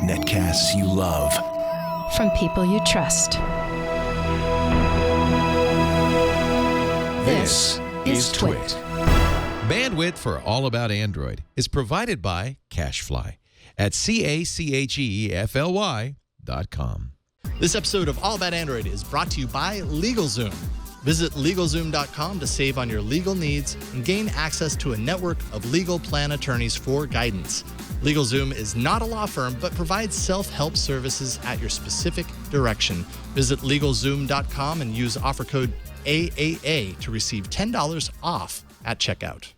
Netcasts you love. From people you trust. This is Twit. Bandwidth for All About Android is provided by CacheFly at CacheFly.com. This episode of All About Android is brought to you by LegalZoom. Visit LegalZoom.com to save on your legal needs and gain access to a network of legal plan attorneys for guidance. LegalZoom is not a law firm, but provides self-help services at your specific direction. Visit LegalZoom.com and use offer code AAA to receive $10 off at checkout.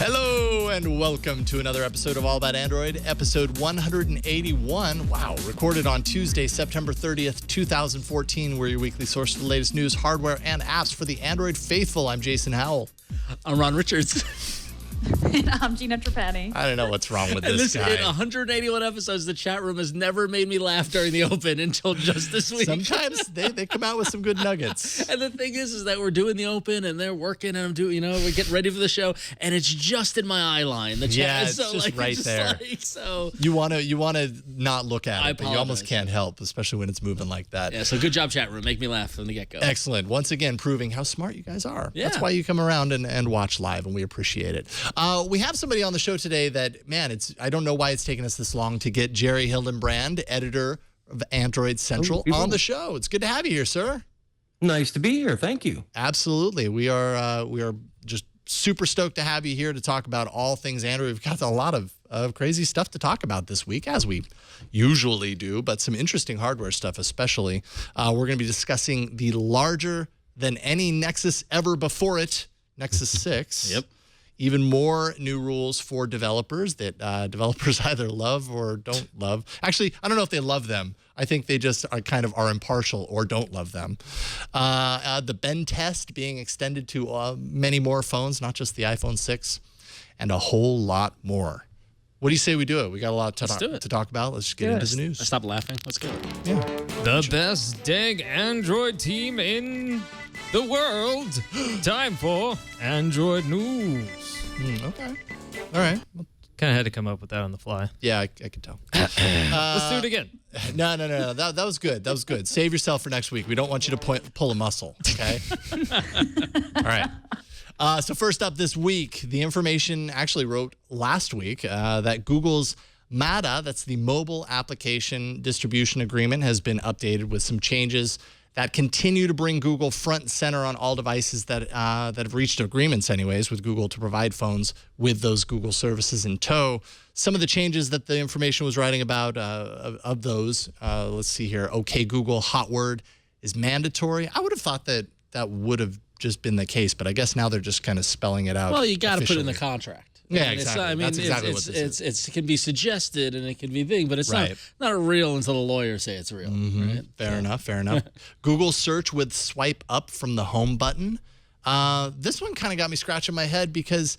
Hello and welcome to another episode of All About Android, episode 181. Wow, recorded on Tuesday, September 30th, 2014. We're your weekly source for the latest news, hardware, and apps for the Android faithful. I'm Jason Howell. I'm Ron Richards. And I'm Gina Trapani. I don't know what's wrong with And this guy. in 181 episodes, the chat room has never made me laugh during the open until just this week. Sometimes they come out with some good nuggets. And the thing is that we're doing the open and they're working and I'm doing, we're getting ready for the show and it's just in my eye line. The chat Yeah, is it's just right there. So You want to not look at I it, but you almost apologize. can't help, especially when it's moving like that. yeah, so good job, chat room. Make me laugh from the get-go. Excellent. Once again, proving how smart you guys are. Yeah. That's why you come around and watch live, and we appreciate it. We have somebody on the show today that, man, I don't know why it's taken us this long to get Jerry Hildenbrand, editor of Android Central, on the show. It's good to have you here, sir. Nice to be here. Thank you. Absolutely. We are just super stoked to have you here to talk about all things Android. We've got a lot of crazy stuff to talk about this week, as we usually do, but some interesting hardware stuff especially. We're going to be discussing the larger than any Nexus ever before it, Nexus 6. Yep. Even more new rules for developers that developers either love or don't love. Actually, I don't know if they love them. I think they just are impartial or don't love them. The Ben test being extended to many more phones, not just the iPhone 6, and a whole lot more. What do you say we do it? We got a lot to talk about. Let's just get into the news. Stop laughing. Let's go. Yeah. The best dang Android team in the world. Time for Android news. Okay. All right. Kind of had to come up with that on the fly. Yeah, I can tell. Let's do it again. No. That was good. That was good. Save yourself for next week. We don't want you to pull a muscle, okay? All right. So first up this week, the information actually wrote last week that Google's MATA, that's the Mobile Application Distribution Agreement, has been updated with some changes that continue to bring Google front and center on all devices that have reached agreements anyways with Google to provide phones with those Google services in tow. Some of the changes that the information was writing about of those, let's see here. OK Google hot word is mandatory. I would have thought that would have just been the case, but I guess now they're just kind of spelling it out. Well, you got to put it in the officially. contract. Yeah, And exactly. That's exactly what this is. It can be suggested and it can be thing, but it's Right. not real until the lawyers say it's real. Right? Fair enough. Google search with swipe up from the home button. This one kind of got me scratching my head because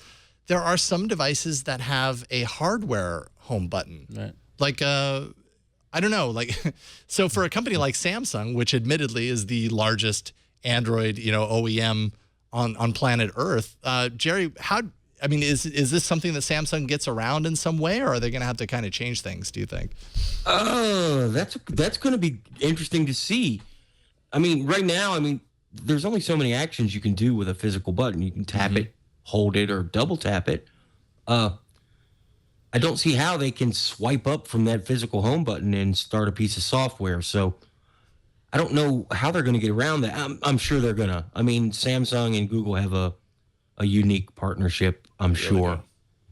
there are some devices that have a hardware home button. Right. Like, I don't know. Like, so for a company like Samsung, which admittedly is the largest Android, OEM on planet Earth, Jerry, is this something that Samsung gets around in some way, or are they going to have to kind of change things, do you think? That's going to be interesting to see. Right now, there's only so many actions you can do with a physical button. You can tap it, hold it, or double tap it. I don't see how they can swipe up from that physical home button and start a piece of software. So I don't know how they're going to get around that. I'm sure they're going to. Samsung and Google have a unique partnership, I'm sure.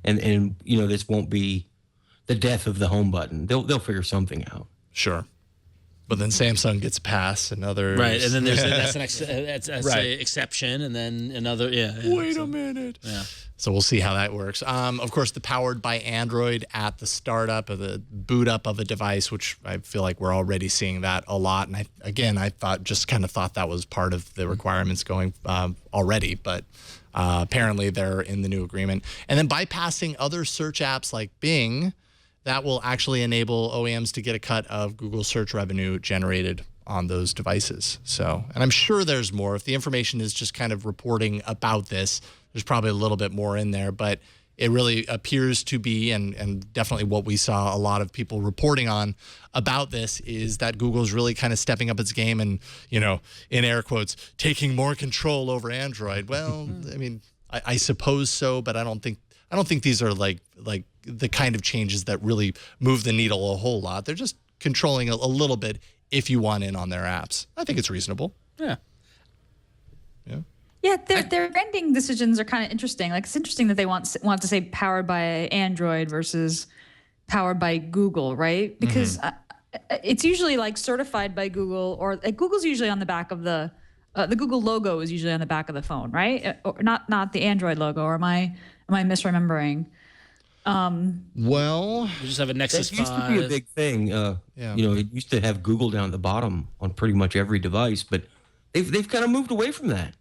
And this won't be the death of the home button. They'll figure something out. Sure. But then Samsung gets a pass and others. Right, and then there's that's an exception, and then another. Wait a minute. Yeah. So we'll see how that works. Of course, the powered by Android at the startup of the boot up of a device, which I feel like we're already seeing that a lot. And I thought that was part of the requirements going already, but apparently they're in the new agreement. And then bypassing other search apps like Bing, that will actually enable OEMs to get a cut of Google search revenue generated on those devices. So, and I'm sure there's more. If the information is just kind of reporting about this, there's probably a little bit more in there, but it really appears to be, and definitely what we saw a lot of people reporting on about this, is that Google's really kind of stepping up its game and, in air quotes, taking more control over Android. Well, I mean, I suppose so, but I don't think these are like the kind of changes that really move the needle a whole lot. They're just controlling a little bit if you want in on their apps. I think it's reasonable. Yeah. Yeah. Yeah, their branding decisions are kind of interesting. Like, it's interesting that they want to say powered by Android versus powered by Google, right? Because it's usually like certified by Google, or like Google's usually on the back of the Google logo is usually on the back of the phone, right? Or not the Android logo. Or am I misremembering? Well, We just have a Nexus That used 5. to be a big thing. Yeah. It used to have Google down at the bottom on pretty much every device, but they've kind of moved away from that.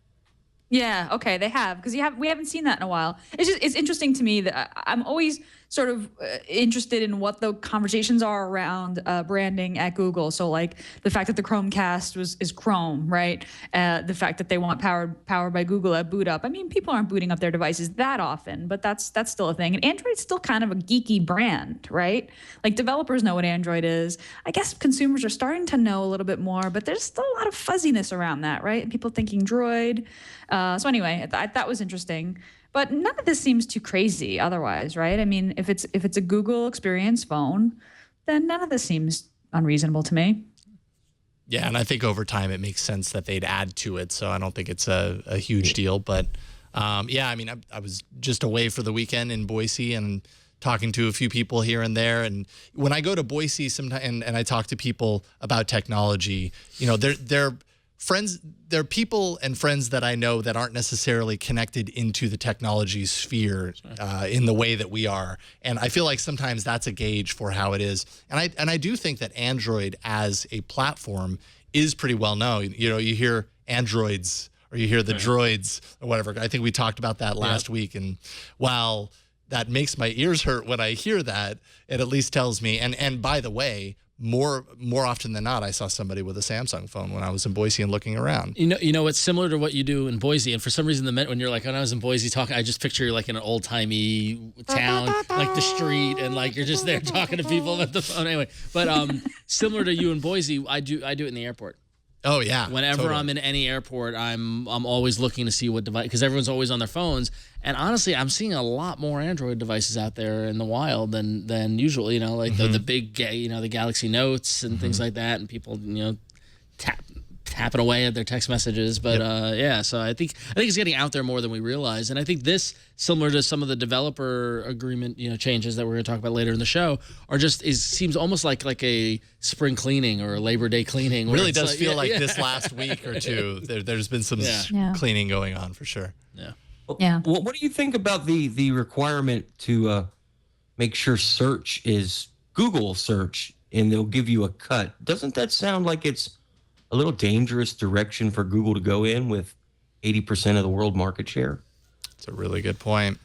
Yeah, okay, they have, because we haven't seen that in a while. It's interesting to me that I'm always sort of interested in what the conversations are around branding at Google. So like the fact that the Chromecast is Chrome, right? The fact that they want powered by Google at boot up. I mean, people aren't booting up their devices that often, but that's still a thing. And Android's still kind of a geeky brand, right? Like developers know what Android is. I guess consumers are starting to know a little bit more, but there's still a lot of fuzziness around that, right? And people thinking Droid. So anyway, that was interesting. But none of this seems too crazy otherwise, right? I mean, if it's a Google Experience phone, then none of this seems unreasonable to me. Yeah, and I think over time it makes sense that they'd add to it, so I don't think it's a huge deal. But yeah, I mean, I was just away for the weekend in Boise and talking to a few people here and there. And when I go to Boise sometimes and I talk to people about technology, they're friends, there are people and friends that I know that aren't necessarily connected into the technology sphere in the way that we are. And I feel like sometimes that's a gauge for how it is. And I do think that Android as a platform is pretty well known. You hear Androids or you hear the droids or whatever. I think we talked about that last week. And while that makes my ears hurt when I hear that, it at least tells me, and by the way, more often than not, I saw somebody with a Samsung phone when I was in Boise and looking around. You know, it's similar to what you do in Boise. And for some reason, when you're like, when I was in Boise talking, I just picture you like in an old timey town, like the street, and like you're just there talking to people at the phone. Anyway, but similar to you in Boise, I do it in the airport. Oh yeah. Whenever totally. I'm in any airport, I'm always looking to see what device, because everyone's always on their phones. And honestly, I'm seeing a lot more Android devices out there in the wild than usual. You know, like the big, the Galaxy Notes and things like that, and people tapping away at their text messages. But yeah, so I think it's getting out there more than we realize. And I think this, similar to some of the developer agreement changes that we're going to talk about later in the show, seems almost like a spring cleaning or a Labor Day cleaning. It really does feel like this last week or two, there's been some cleaning going on for sure. Yeah. Yeah. What do you think about the requirement to make sure search is Google search and they'll give you a cut? Doesn't that sound like it's a little dangerous direction for Google to go in with 80% of the world market share? It's a really good point.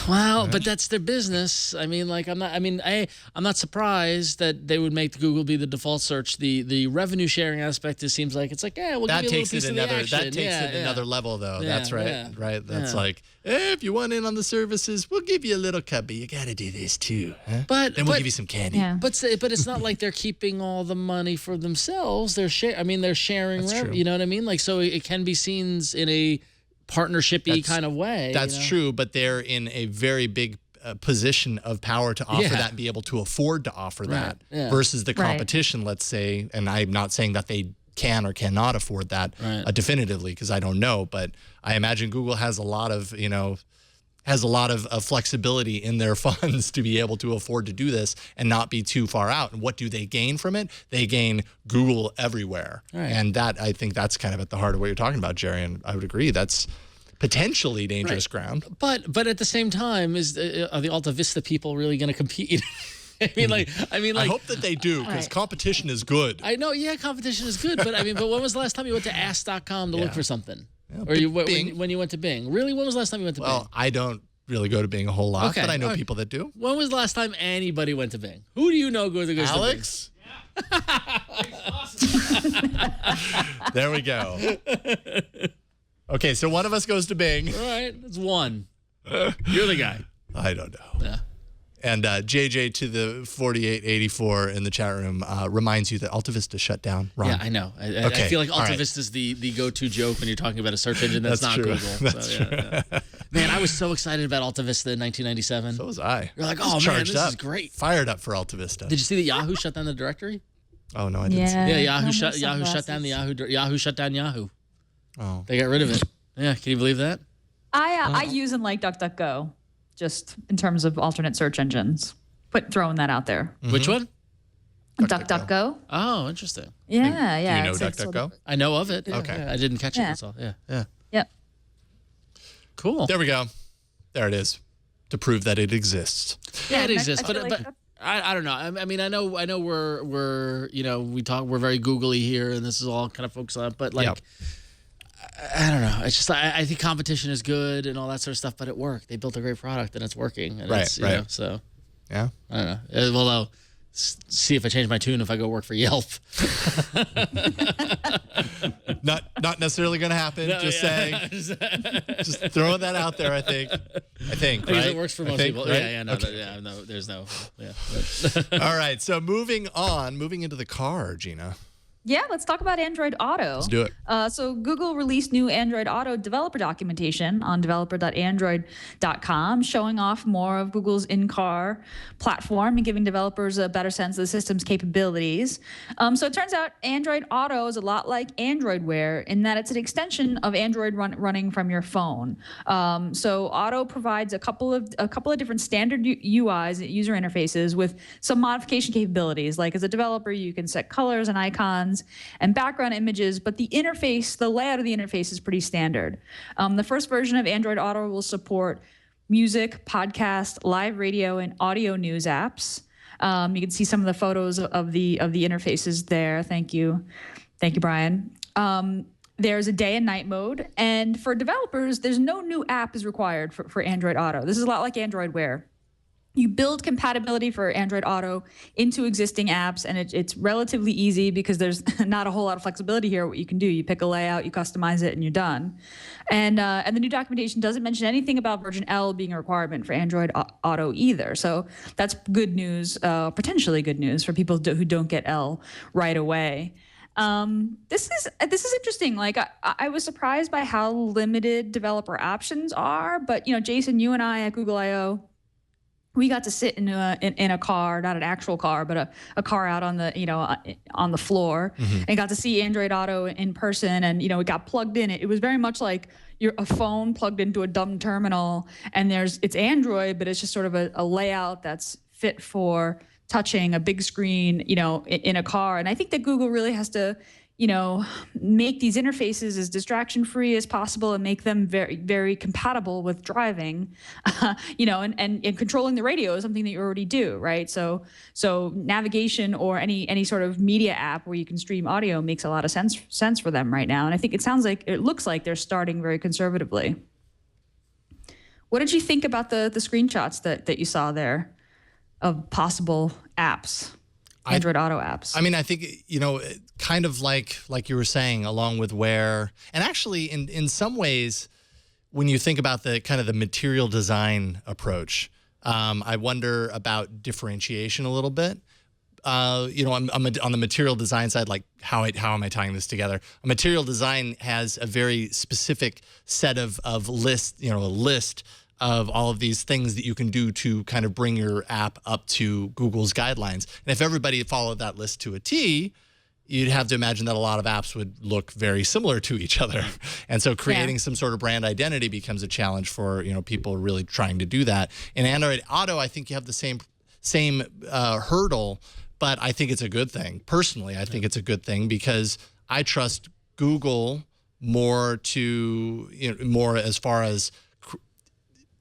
Well, but that's their business. I mean, like I'm not surprised that they would make Google be the default search. The revenue sharing aspect seems like it's like, we'll That give you a takes little piece it of the another action. that takes it another level though. Yeah, That's right. yeah. Right. That's Yeah. like, if you want in on the services, we'll give you a little cut, but you got to do this too. Huh? But then we'll give you some candy. Yeah. But it's not like they're keeping all the money for themselves. They're sharing. That's true. You know what I mean? Like, so it can be seen in a partnership-y kind of way. That's true, but they're in a very big position of power to offer that and be able to afford to offer that versus the competition, let's say. And I'm not saying that they can or cannot afford that definitively, because I don't know, but I imagine Google has a lot of flexibility in their funds to be able to afford to do this and not be too far out. And what do they gain from it? They gain Google everywhere. Right. And that, I think that's kind of at the heart of what you're talking about, Jerry. And I would agree that's potentially dangerous ground. But at the same time, are the Alta Vista people really going to compete? I hope that they do, because competition is good. I know, competition is good, but but when was the last time you went to Ask.com to look for something? Yeah, or when you went to Bing? Really, when was the last time you went to Bing? Well, I don't really go to Bing a whole lot, but I know people that do. When was the last time anybody went to Bing? Who do you know goes to Bing? Alex? There we go. Okay, so one of us goes to Bing. All right, that's one. You're the guy. I don't know. Yeah. And JJ to the 4884 in the chat room reminds you that AltaVista shut down. Ron. Yeah, I know. I Okay, feel like all right. AltaVista is the go-to joke when you're talking about a search engine that's not true. Google. That's so, yeah. Man, I was so excited about AltaVista in 1997. So was I. You're like, I was oh man, charged this up, is great. Fired up for AltaVista. Did you see that Yahoo shut down the directory? Oh no, I didn't see. Yeah, no more Yahoo shut down the Yahoo shut down Yahoo. Oh. They got rid of it. Yeah, can you believe that? I use and like DuckDuckGo, just in terms of alternate search engines. Throwing that out there. Which one? DuckDuckGo. Oh, interesting. Yeah, yeah. Do you know it's sort DuckDuckGo? of- I know of it. Okay. Yeah, I didn't catch it. Yeah. That's all. Yeah. Yep. Cool. There we go. There it is. To prove that it exists. Yeah, it I exists, feel but like I don't know. I mean, I know we're we're very googly here, and this is all kind of focused on it, but like. Yep. I don't know. It's just I think competition is good and all that sort of stuff, but it worked. They built a great product and it's working. And Right, it's, you right. know, so Yeah. I don't know. Well, I'll see if I change my tune if I go work for Yelp. Not necessarily going to happen. Just saying. Just throwing that out there. I think. Because Right? it works for I most think, people. right? Yeah, no, Okay. no, there's no. Yeah. All right. So moving into the car, Gina. Yeah, let's talk about Android Auto. Let's do it. So Google released new Android Auto developer documentation on developer.android.com, showing off more of Google's in-car platform and giving developers a better sense of the system's capabilities. So it turns out Android Auto is a lot like Android Wear in that it's an extension of Android running from your phone. So Auto provides a couple of different standard UIs, user interfaces, with some modification capabilities. Like as a developer, you can set colors and icons and background images, but the layout of the interface is pretty standard. The first version of Android Auto will support music, podcast, live radio, and audio news apps. You can see some of the photos of the interfaces there. Thank you, Bryan. There's a day and night mode, and for developers, there's no new app is required for Android Auto. This is a lot like Android Wear. You build compatibility for Android Auto into existing apps, and it's relatively easy because there's not a whole lot of flexibility here. What you can do, you pick a layout, you customize it, and you're done. And the new documentation doesn't mention anything about version L being a requirement for Android Auto either. So that's good news, potentially good news for people who don't get L right away. This is interesting. Like I was surprised by how limited developer options are, but Jason, you and I at Google I/O, we got to sit in a car, not an actual car, but a car out on the floor, and got to see Android Auto in person. And it got plugged in. It was very much like a phone plugged into a dumb terminal, and it's Android, but it's just sort of a layout that's fit for touching a big screen, in a car. And I think that Google really has to make these interfaces as distraction-free as possible and make them very, very compatible with driving, and controlling the radio is something that you already do, right? So navigation or any sort of media app where you can stream audio makes a lot of sense for them right now. And I think it looks like they're starting very conservatively. What did you think about the screenshots that you saw there of possible apps? Android Auto apps. I mean, I think, kind of like you were saying, along with Wear, and actually in some ways, when you think about the kind of the material design approach, I wonder about differentiation a little bit. I'm on the material design side, like how am I tying this together? A material design has a very specific set of lists, a list of all of these things that you can do to kind of bring your app up to Google's guidelines. And if everybody followed that list to a T, you'd have to imagine that a lot of apps would look very similar to each other. And so creating some sort of brand identity becomes a challenge for, people really trying to do that. In Android Auto, I think you have the same hurdle, but I think it's a good thing. Personally, I think it's a good thing because I trust Google more more as far as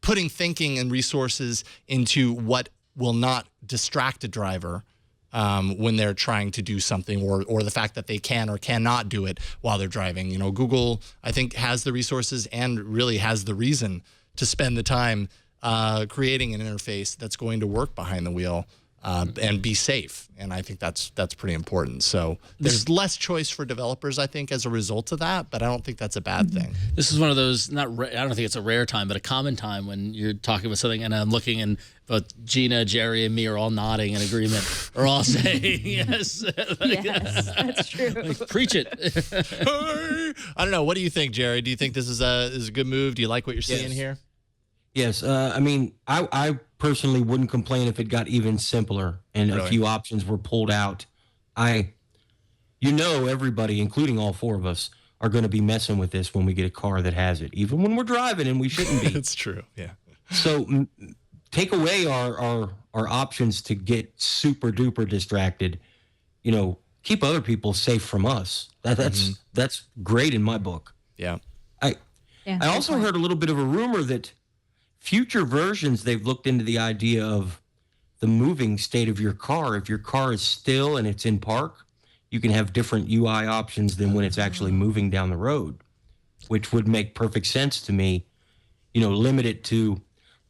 putting thinking and resources into what will not distract a driver when they're trying to do something, or the fact that they can or cannot do it while they're driving. Google, I think, has the resources and really has the reason to spend the time creating an interface that's going to work behind the wheel and be safe. And I think that's pretty important. So there's less choice for developers, I think, as a result of that. But I don't think that's a bad thing. This is one of those, I don't think it's a rare time, but a common time when you're talking about something and I'm looking and both Gina, Jerry, and me are all nodding in agreement. We're all saying yes. Yes, that's true. Preach it. I don't know. What do you think, Jerry? Do you think this is a good move? Do you like what you're seeing Yes. here? Yes, I mean, I personally wouldn't complain if it got even simpler and Really? a few options were pulled out. Everybody, including all four of us, are going to be messing with this when we get a car that has it, even when we're driving and we shouldn't be. It's true. Yeah. So take away our options to get super duper distracted. Keep other people safe from us. That's great in my book. Yeah. I Yeah, also heard a little bit of a rumor that future versions, they've looked into the idea of the moving state of your car. If your car is still and it's in park, you can have different UI options than when it's actually moving down the road, which would make perfect sense to me. Limit it to,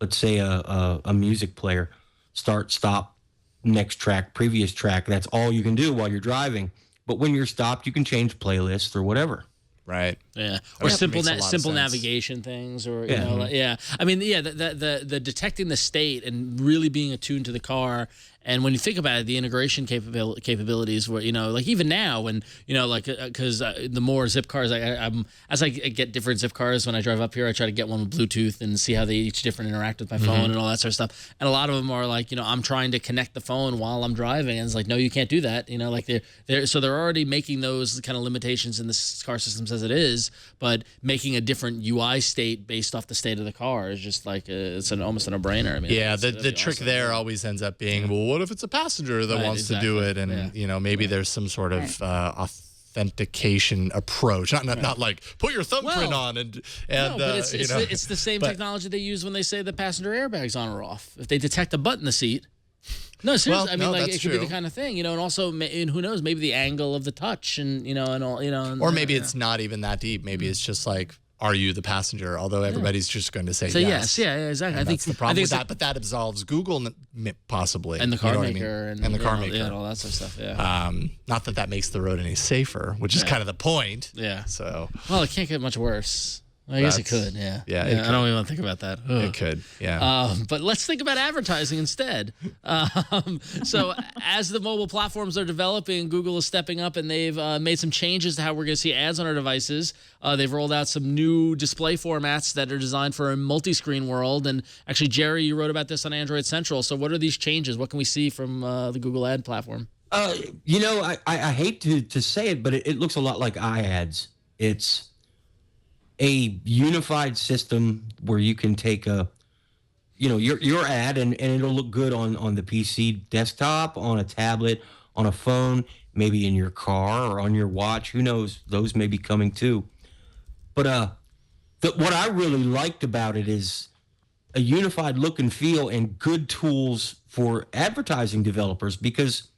let's say, a music player. Start, stop, next track, previous track. That's all you can do while you're driving. But when you're stopped, you can change playlists or whatever. Right. Yeah, or That simple makes a lot of simple sense. navigation things, or Yeah. I mean, the detecting the state and really being attuned to the car. And when you think about it, the integration capabilities, where like even now, when because the more zip cars as I get different zip cars when I drive up here, I try to get one with Bluetooth and see how they each different interact with my phone and all that sort of stuff. And a lot of them are like, I'm trying to connect the phone while I'm driving, and it's like, no, you can't do that. They're already making those kind of limitations in the car systems as it is, but making a different UI state based off the state of the car is just like it's almost a no-brainer. I mean, Yeah, that'd the be trick awesome. there always ends up being, well, what if it's a passenger that Right, wants to do it? exactly. And, maybe there's some sort of authentication approach. Not like, put your thumbprint Well, on and No, but it's the same but- technology they use when they say the passenger airbag's on or off. If they detect a butt in the seat. No, seriously. Well, I mean, no, like that's it could be true. the kind of thing, and also, and who knows, maybe the angle of the touch, and and all, or maybe it's not even that deep. Maybe it's just like, are you the passenger? Although everybody's just going to say So yes. yeah, exactly. And I think that's the problem with it's that, but that absolves Google possibly. and the car You know what I maker mean? And the car maker. and all that sort of stuff. Yeah. Not that makes the road any safer, which is kind of the point. Yeah. So Well, it can't get much worse. I guess it That's- could. Yeah. yeah, it I don't even want to think about that. Ugh. it could. Yeah. But let's think about advertising instead. So as the mobile platforms are developing, Google is stepping up, and they've made some changes to how we're going to see ads on our devices. They've rolled out some new display formats that are designed for a multi-screen world. And actually, Jerry, you wrote about this on Android Central. So what are these changes? What can we see from the Google ad platform? I hate to say it, but it looks a lot like iAds. It's a unified system where you can take your ad and it'll look good on the PC desktop, on a tablet, on a phone, maybe in your car or on your watch. Who knows? Those may be coming too. But what I really liked about it is a unified look and feel and good tools for advertising developers, because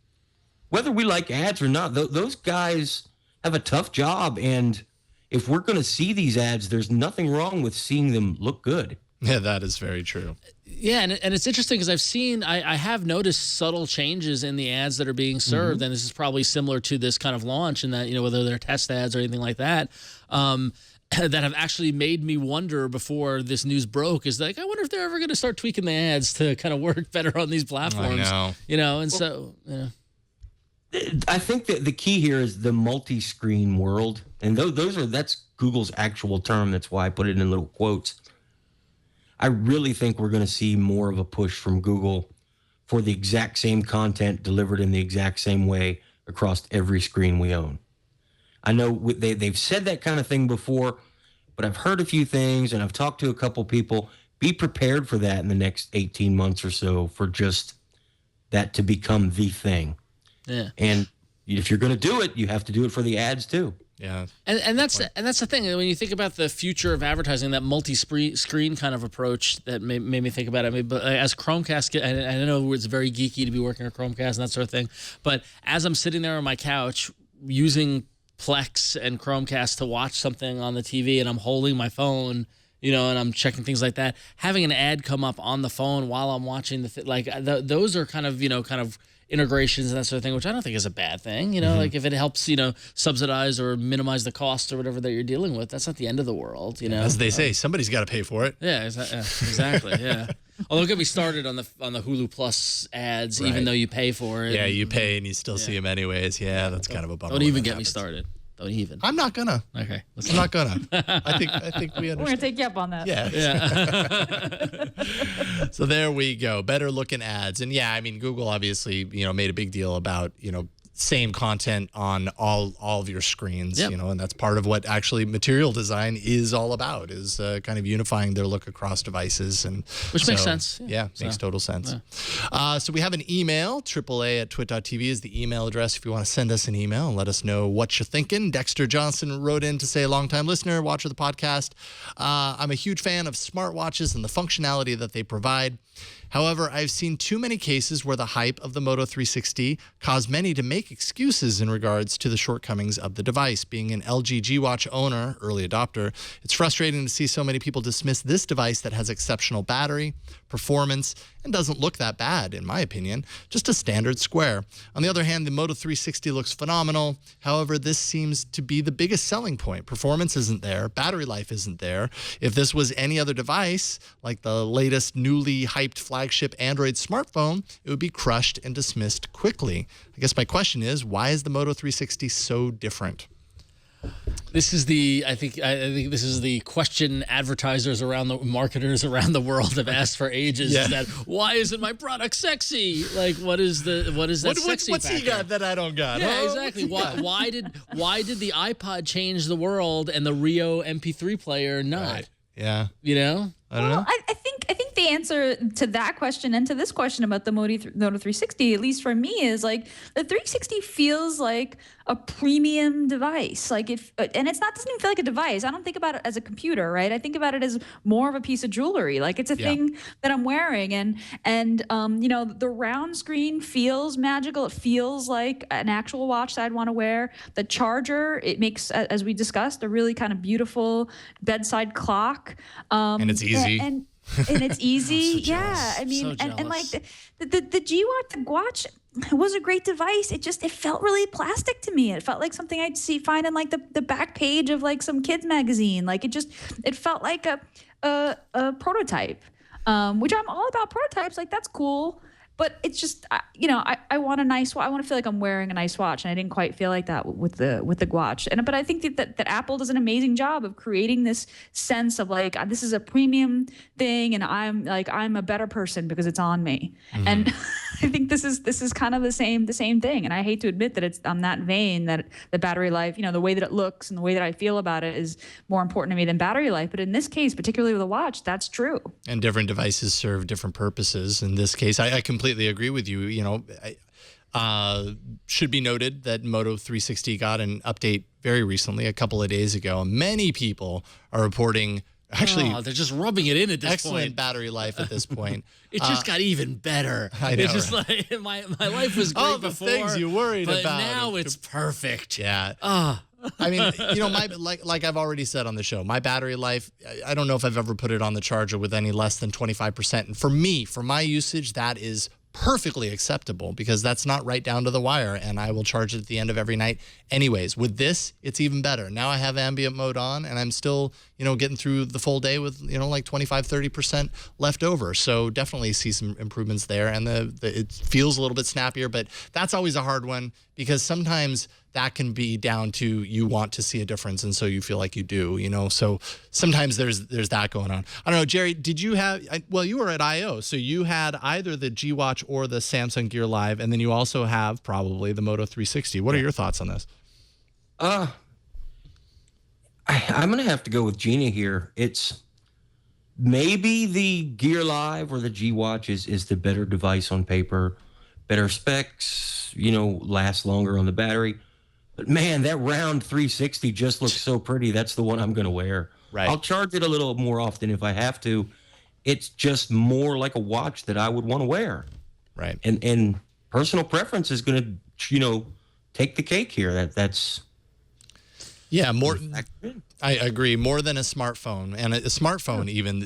whether we like ads or not, those guys have a tough job, and if we're going to see these ads, there's nothing wrong with seeing them look good. Yeah, that is very true. Yeah, and it's interesting because I have noticed subtle changes in the ads that are being served, and this is probably similar to this kind of launch, in that whether they're test ads or anything like that, that have actually made me wonder before this news broke. Is like, I wonder if they're ever going to start tweaking the ads to kind of work better on these platforms. I think that the key here is the multi-screen world, and that's Google's actual term. That's why I put it in little quotes. I really think we're going to see more of a push from Google for the exact same content delivered in the exact same way across every screen we own. I know they've said that kind of thing before, but I've heard a few things, and I've talked to a couple people. Be prepared for that in the next 18 months or so, for just that to become the thing. Yeah. And if you're going to do it, you have to do it for the ads too. Yeah. And that's the thing. When you think about the future of advertising, that multi-screen kind of approach that made me think about it. I mean, but as Chromecast, I know it's very geeky to be working with Chromecast and that sort of thing, but as I'm sitting there on my couch using Plex and Chromecast to watch something on the TV, and I'm holding my phone, and I'm checking things like that. Having an ad come up on the phone while I'm watching those are kind of integrations and that sort of thing, which I don't think is a bad thing. Like if it helps, subsidize or minimize the cost or whatever that you're dealing with, that's not the end of the world. As they say, somebody's got to pay for it. Yeah, exactly. Yeah. Although get me started on the Hulu Plus ads, even though you pay for it. Yeah, you pay and you still see them anyways. Yeah, that's kind of a bummer. Don't even get me started. Don't even. I'm not gonna. Okay. I'm not gonna. I think we understand. We're gonna take you up on that. Yeah. So there we go. Better looking ads. And yeah, I mean, Google obviously, made a big deal about, same content on all of your screens, and that's part of what actually material design is all about, is kind of unifying their look across devices. Which makes sense. Yeah, makes total sense. Yeah. So we have an email, AAA@twit.tv is the email address if you want to send us an email and let us know what you're thinking. Dexter Johnson wrote in to say, longtime listener, watcher of the podcast. I'm a huge fan of smartwatches and the functionality that they provide. However, I've seen too many cases where the hype of the Moto 360 caused many to make excuses in regards to the shortcomings of the device. Being an LG G Watch owner, early adopter, it's frustrating to see so many people dismiss this device that has exceptional battery, performance, and doesn't look that bad, in my opinion, just a standard square. On the other hand, the Moto 360 looks phenomenal. However, this seems to be the biggest selling point. Performance isn't there. Battery life isn't there. If this was any other device, like the latest newly hyped flagship Android smartphone, it would be crushed and dismissed quickly. I guess my question is, why is the Moto 360 so different? This is I think this is the question marketers around the world have asked for ages. Is that why isn't my product sexy? Like, what is that sexy what's factor? he got that I don't got? Yeah, exactly. Why did the iPod change the world and the Rio MP3 player not? Right. Yeah. I don't know. I think the answer to that question and to this question about the Moto 360, at least for me, is like the 360 feels like a premium device. Like and it's not, doesn't even feel like a device. I don't think about it as a computer, right? I think about it as more of a piece of jewelry. Like it's a thing that I'm wearing, and the round screen feels magical. It feels like an actual watch that I'd want to wear. The charger, it makes, as we discussed, a really kind of beautiful bedside clock. And it's easy. And it's easy. So yeah. I mean, so and like the G Watch was a great device. It felt really plastic to me. It felt like something I'd find in like the back page of like some kids magazine. Like it felt like a prototype, which I'm all about prototypes. Like that's cool. But it's just, I want a nice watch. I want to feel like I'm wearing a nice watch, and I didn't quite feel like that with the watch. But I think that Apple does an amazing job of creating this sense of like, this is a premium thing, and I'm a better person because it's on me. Mm-hmm. And I think this is kind of the same thing. And I hate to admit that it's on that vein that the battery life, the way that it looks and the way that I feel about it is more important to me than battery life. But in this case, particularly with a watch, that's true. And different devices serve different purposes. In this case, I completely agree with you. Should be noted that Moto 360 got an update very recently, a couple of days ago. Many people are reporting they're just rubbing it in at this excellent point. Battery life at this point. It just got even better. I know, it's just like my life was great all the before. Things you worried but about. Now it's perfect. Yeah. I mean, my like I've already said on the show, my battery life, I don't know if I've ever put it on the charger with any less than 25%. And for my usage, that is perfectly acceptable because that's not right down to the wire, and I will charge it at the end of every night anyways. With this, it's even better. Now I have ambient mode on, and I'm still, getting through the full day with, like 25-30% left over. So definitely see some improvements there, and it feels a little bit snappier, but that's always a hard one because sometimes that can be down to you want to see a difference, and so you feel like you do, So sometimes there's that going on. I don't know, Jerry, did you have? You were at I/O, so you had either the G Watch or the Samsung Gear Live, and then you also have probably the Moto 360. What are your thoughts on this? I'm gonna have to go with Gina here. It's maybe the Gear Live or the G Watch is the better device on paper, better specs, last longer on the battery. But man, that round 360 just looks so pretty. That's the one I'm going to wear. Right. I'll charge it a little more often if I have to. It's just more like a watch that I would want to wear. Right. And personal preference is going to, take the cake here. That's Yeah, more. I agree. More than a smartphone, and a smartphone, even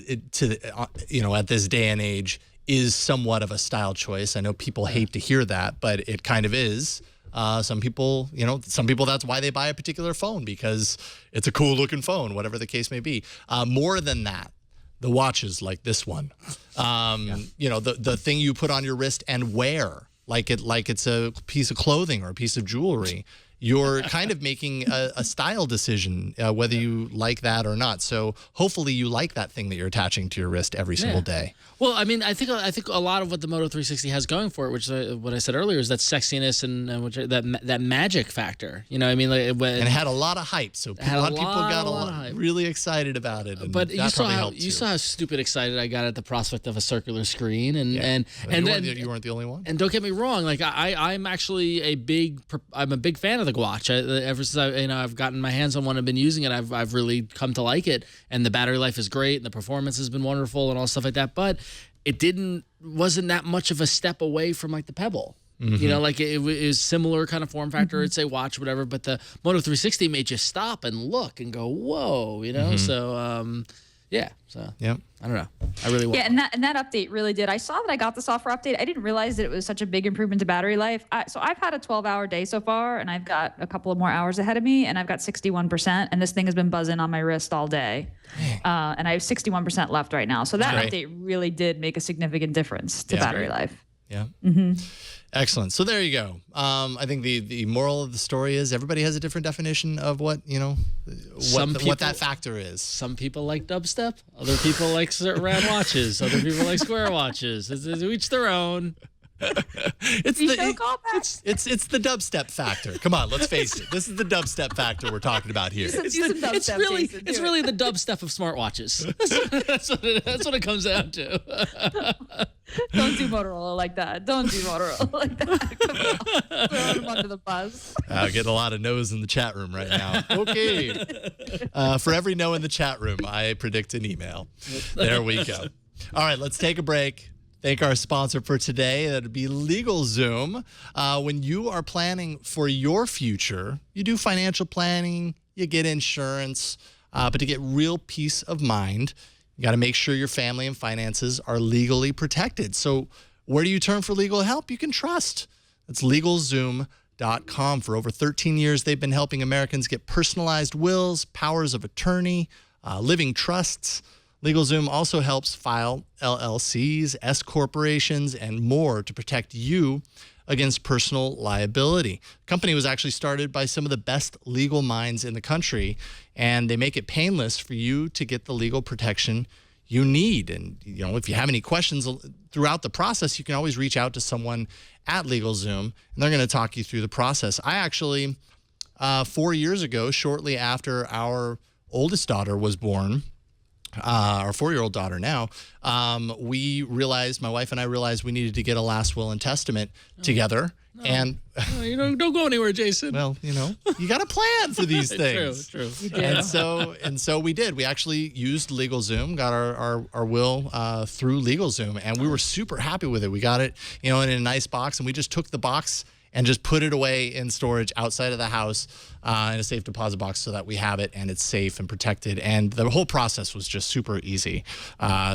at this day and age, is somewhat of a style choice. I know people hate to hear that, but it kind of is. Some people, that's why they buy a particular phone, because it's a cool looking phone, whatever the case may be. More than that, the watches like this one, the thing you put on your wrist and wear like it's a piece of clothing or a piece of jewelry. You're kind of making a style decision, whether you like that or not. So hopefully you like that thing that you're attaching to your wrist every single day. Well, I mean, I think a lot of what the Moto 360 has going for it, which what I said earlier, is that sexiness and that magic factor. You know, what I mean, and it had a lot of hype, so a lot of people got really excited about it. And but you saw how stupid excited I got at the prospect of a circular screen, and you weren't the only one. And don't get me wrong, like I'm actually a big fan of the watch. Ever since I've gotten my hands on one and been using it, I've really come to like it, and the battery life is great, and the performance has been wonderful, and all stuff like that. But it wasn't that much of a step away from like the Pebble. Mm-hmm. You know, like it was similar kind of form factor. It's a watch, whatever. But the Moto 360 made you stop and look and go, whoa, you know. Mm-hmm. So yeah. So yeah, I don't know. I really want. Yeah, and that update really did. I saw that I got the software update. I didn't realize that it was such a big improvement to battery life. So I've had a 12-hour day so far, and I've got a couple of more hours ahead of me, and I've got 61%, and this thing has been buzzing on my wrist all day. And I have 61% left right now. So that update really did make a significant difference to battery life. Yeah. Mm-hmm. Excellent. So there you go. I think the moral of the story is everybody has a different definition of what that factor is. Some people like dubstep. Other people like round watches. Other people like square watches. It's each their own. It's the dubstep factor. Come on, let's face it. This is the dubstep factor we're talking about here. It's really the dubstep of smartwatches. That's what it comes down to. Don't do Motorola like that. Don't do Motorola like that. Come on. Throw them under the bus. Getting a lot of no's in the chat room right now. Okay. For every no in the chat room, I predict an email. There we go. All right, let's take a break. Thank our sponsor for today. That would be LegalZoom. When you are planning for your future, you do financial planning, you get insurance, but to get real peace of mind, you got to make sure your family and finances are legally protected. So where do you turn for legal help you can trust? That's LegalZoom.com. For over 13 years, they've been helping Americans get personalized wills, powers of attorney, living trusts. LegalZoom also helps file LLCs, S corporations, and more to protect you against personal liability. The company was actually started by some of the best legal minds in the country, and they make it painless for you to get the legal protection you need. And if you have any questions throughout the process, you can always reach out to someone at LegalZoom, and they're going to talk you through the process. I actually, 4 years ago, shortly after our oldest daughter was born, our 4-year-old daughter now, my wife and I realized we needed to get a last will and testament together. No. And don't go anywhere, Jason. Well, you got to plan for these things. True. And so we did. We actually used LegalZoom, got our will through LegalZoom, and we were super happy with it. We got it, in a nice box, and we just took the box and just put it away in storage outside of the house in a safe deposit box so that we have it and it's safe and protected. And the whole process was just super easy.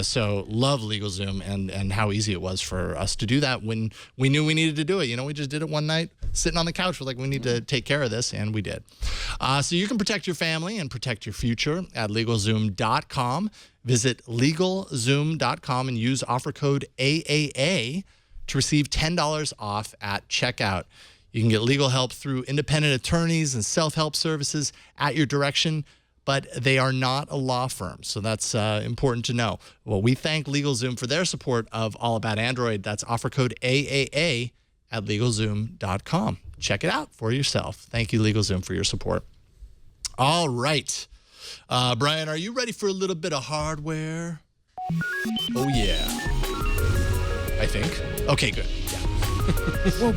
So love LegalZoom and how easy it was for us to do that when we knew we needed to do it. We just did it one night, sitting on the couch. We're like, we need to take care of this, and we did. So you can protect your family and protect your future at LegalZoom.com. Visit LegalZoom.com and use offer code AAA to receive $10 off at checkout. You can get legal help through independent attorneys and self-help services at your direction, but they are not a law firm, so that's important to know. Well, we thank LegalZoom for their support of All About Android. That's offer code AAA at LegalZoom.com. Check it out for yourself. Thank you, LegalZoom, for your support. All right. Bryan, are you ready for a little bit of hardware? Oh, yeah. I think. Okay, good. Yeah. Whoop.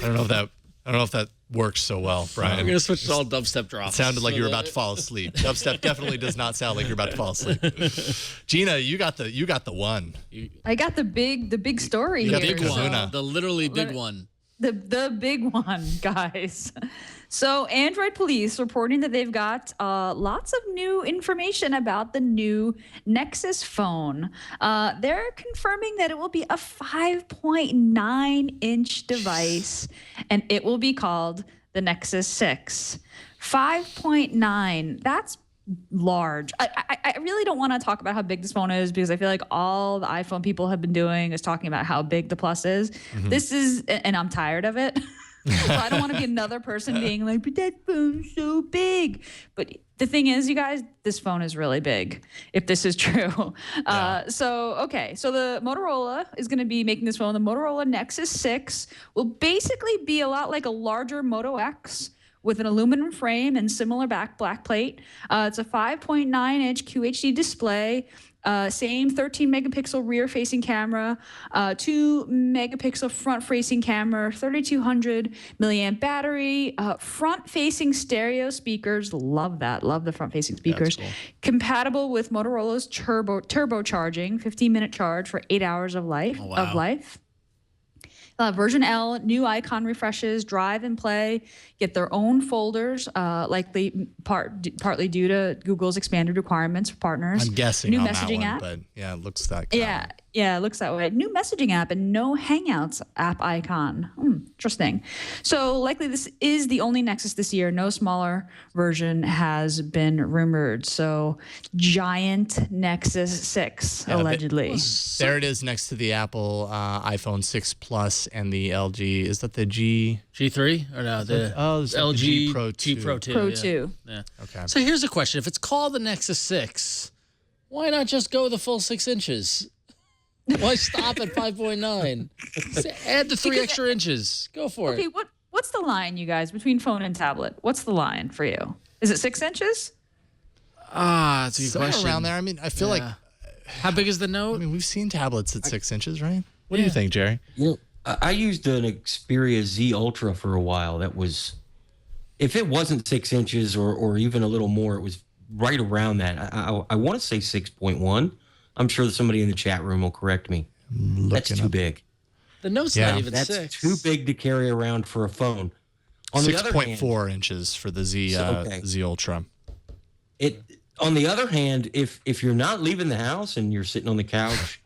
I don't know if that works so well, Bryan. We're gonna switch to all dubstep drops. It sounded like you were about to fall asleep. Dubstep definitely does not sound like you're about to fall asleep. Gina, you got the one. I got the big story You here. got the Big one. kahuna. The literally big one. the big one, guys. So Android police reporting that they've got lots of new information about the new Nexus phone. They're confirming that it will be a 5.9-inch device, and it will be called the Nexus 6. 5.9, that's large. I really don't want to talk about how big this phone is, because I feel like all the iPhone people have been doing is talking about how big the Plus is. This is, and I'm tired of it. So I don't want to be another person being like, but that phone's so big. But the thing is, you guys, this phone is really big, if this is true. So the Motorola is going to be making this phone. The Motorola Nexus 6 will basically be a lot like a larger Moto X with an aluminum frame and similar black plate. It's a 5.9-inch QHD display. Same 13 megapixel rear facing camera, 2 megapixel front facing camera, 3200 milliamp battery, front facing stereo speakers. Love that. Love the front facing speakers. Cool. Compatible with Motorola's turbo charging, 15-minute charge for 8 hours of life. Version L, new icon refreshes, drive and play, get their own folders, likely partly due to Google's expanded requirements for partners. I'm guessing new on messaging that one, app. but yeah, it looks that. Yeah, it looks that way. New messaging app and no Hangouts app icon. Interesting. So likely this is the only Nexus this year. No smaller version has been rumored. So giant Nexus 6, allegedly. There it is next to the Apple iPhone 6 Plus and the LG. Is that the G3 or no? The LG G Pro 2. G Pro 2. Pro 2. Yeah. Okay. So here's a question: if it's called the Nexus 6, why not just go the full 6 inches? Why stop at 5.9? Add the 3 extra inches. Go for it. Okay, what's the line, you guys, between phone and tablet? What's the line for you? Is it 6 inches? That's a good Somewhere question. around there. I mean, I feel like. How big is the Note? I mean, we've seen tablets at 6 inches, right? What do you think, Jerry? I used an Xperia Z Ultra for a while. That was, if it wasn't 6 inches or even a little more, it was right around that. I want to say 6.1. I'm sure that somebody in the chat room will correct me. That's too big. The Note's not even That's 6. too big to carry around for a phone. On the other hand, 6.4 inches for the Z Z Ultra. On the other hand, if you're not leaving the house and you're sitting on the couch,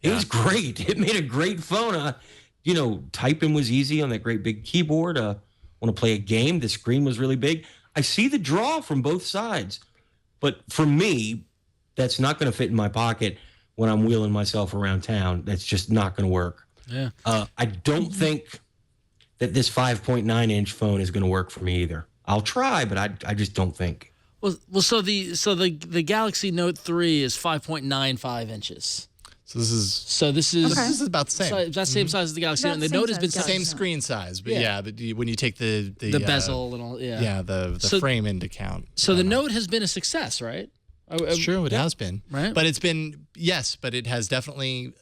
it was great. It made a great phone. Typing was easy on that great big keyboard. Want to play a game? The screen was really big. I see the draw from both sides, but for me, that's not going to fit in my pocket when I'm wheeling myself around town. That's just not going to work. Yeah. I don't think that this 5.9-inch phone is going to work for me either. I'll try, but I just don't think. Well, so the Galaxy Note 3 is 5.95 inches. So this is about the same. So it's that same size as the Galaxy Note. And the Note has been Same screen size, but when you take the bezel and all, the frame into account. So the Note has been a success, right? It's true, it has been. Right. But but it has definitely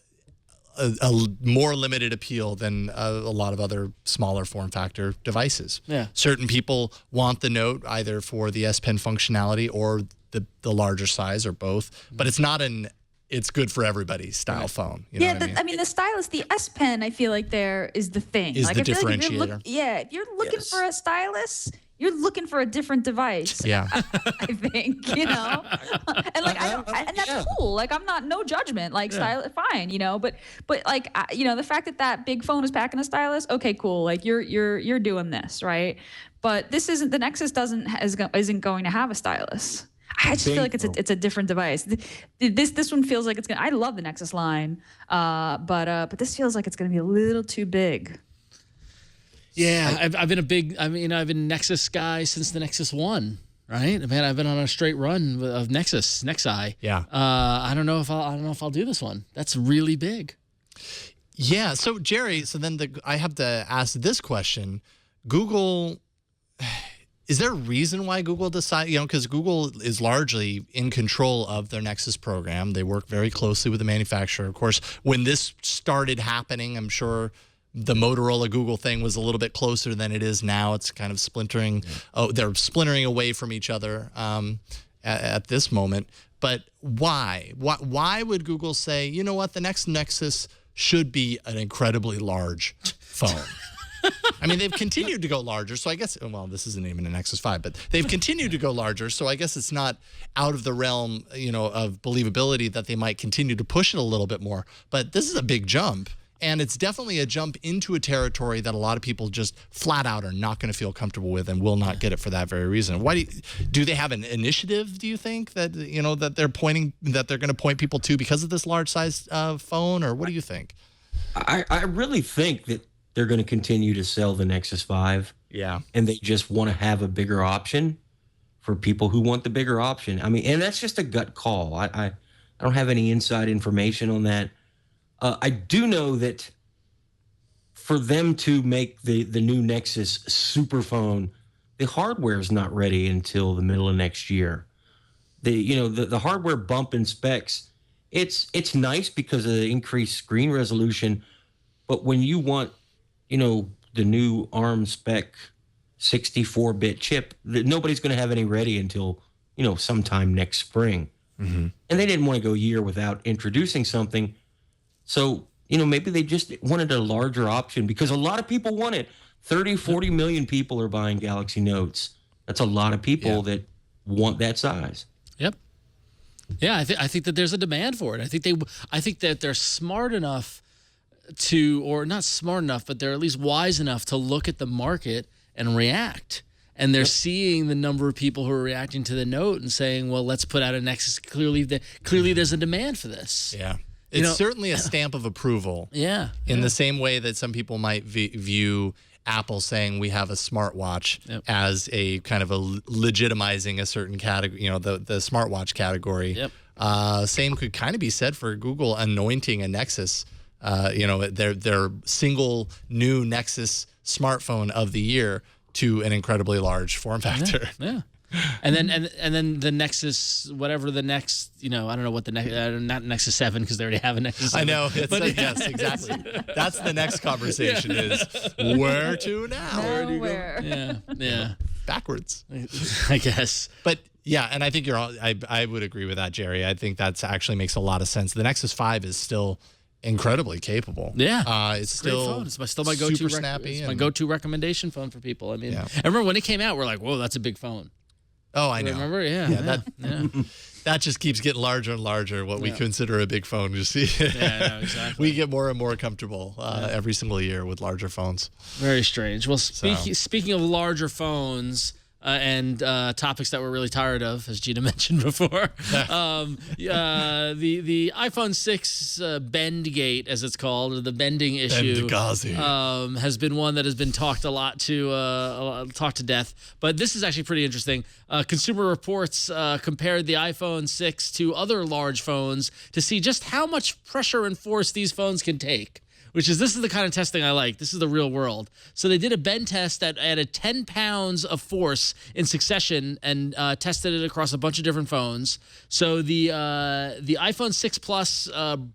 a more limited appeal than a lot of other smaller form factor devices. Yeah. Certain people want the Note either for the S Pen functionality or the larger size or both, but it's not it's good for everybody style phone. You know what I mean? The stylus, the S Pen, I feel like there is the thing. Is the I feel like differentiator. if you're looking for a stylus, you're looking for a different device. Yeah. I think, and and that's cool. Like, I'm not, no judgment, like stylus, fine, but like, the fact that big phone is packing a stylus, okay, cool. Like you're doing this, right? But this isn't, the Nexus isn't going to have a stylus. I just feel like it's a different device. This one feels like it's gonna. I love the Nexus line, but this feels like it's gonna be a little too big. Yeah, I've been I've been Nexus guy since the Nexus 1, right? Man, I've been on a straight run of Nexi. Yeah. I don't know if I'll do this one. That's really big. Yeah. So Jerry, I have to ask this question: Google. Is there a reason why Google decided, because Google is largely in control of their Nexus program. They work very closely with the manufacturer. Of course, when this started happening, I'm sure the Motorola Google thing was a little bit closer than it is now. It's kind of splintering. Oh, they're splintering away from each other at this moment. But why? Why would Google say, you know what, the next Nexus should be an incredibly large phone? I mean, they've continued to go larger, so I guess, well, this isn't even a Nexus 5, but they've continued to go larger, so I guess it's not out of the realm, of believability that they might continue to push it a little bit more. But this is a big jump, and it's definitely a jump into a territory that a lot of people just flat out are not going to feel comfortable with and will not get it for that very reason. Why do they have an initiative, do you think, that that they're going to point people to because of this large size phone, or what do you think? I really think that they're going to continue to sell the Nexus 5. Yeah. And they just want to have a bigger option for people who want the bigger option. I mean, and that's just a gut call. I don't have any inside information on that. I do know that for them to make the new Nexus super phone, the hardware is not ready until the middle of next year. The hardware bump in specs, it's nice because of the increased screen resolution, but when you want the new ARM spec 64-bit chip, nobody's going to have any ready until sometime next spring. And they didn't want to go a year without introducing something. So, maybe they just wanted a larger option because a lot of people want it. 40 million people are buying Galaxy Notes. That's a lot of people that want that size. Yep. Yeah, I think that there's a demand for it. I think that they're smart enough or not smart enough, but they're at least wise enough to look at the market and react. And they're seeing the number of people who are reacting to the Note and saying, well, let's put out a Nexus. Clearly there's a demand for this. Yeah. It's certainly a stamp of approval. Yeah. In the same way that some people might view Apple saying we have a smartwatch as a kind of a legitimizing a certain category, the smartwatch category. Yep. Same could kind of be said for Google anointing a Nexus, their single new Nexus smartphone of the year to an incredibly large form factor. Yeah. And then the Nexus, whatever the next, I don't know what the next, not Nexus 7 because they already have a Nexus 7. I know. Yes, exactly. That's the next conversation is where to now? Where do you go? Yeah. Backwards, I guess. But yeah, and I think I would agree with that, Jerry. I think that's actually makes a lot of sense. The Nexus 5 is still incredibly capable. Yeah, it's still still my go-to. Super snappy. It's my go-to recommendation phone for people. I mean, I remember when it came out, we're like, whoa, that's a big phone. Oh, I know. Remember? That just keeps getting larger and larger. What we consider a big phone, you see. Exactly. We get more and more comfortable every single year with larger phones. Very strange. Well, speaking of larger phones and topics that we're really tired of, as Gina mentioned before, the iPhone 6 bend gate, as it's called, or the bending issue, has been one that has been talked to death. But this is actually pretty interesting. Consumer Reports compared the iPhone 6 to other large phones to see just how much pressure and force these phones can take. This is the kind of testing I like. This is the real world. So they did a bend test that added 10 pounds of force in succession and tested it across a bunch of different phones. So the iPhone 6 Plus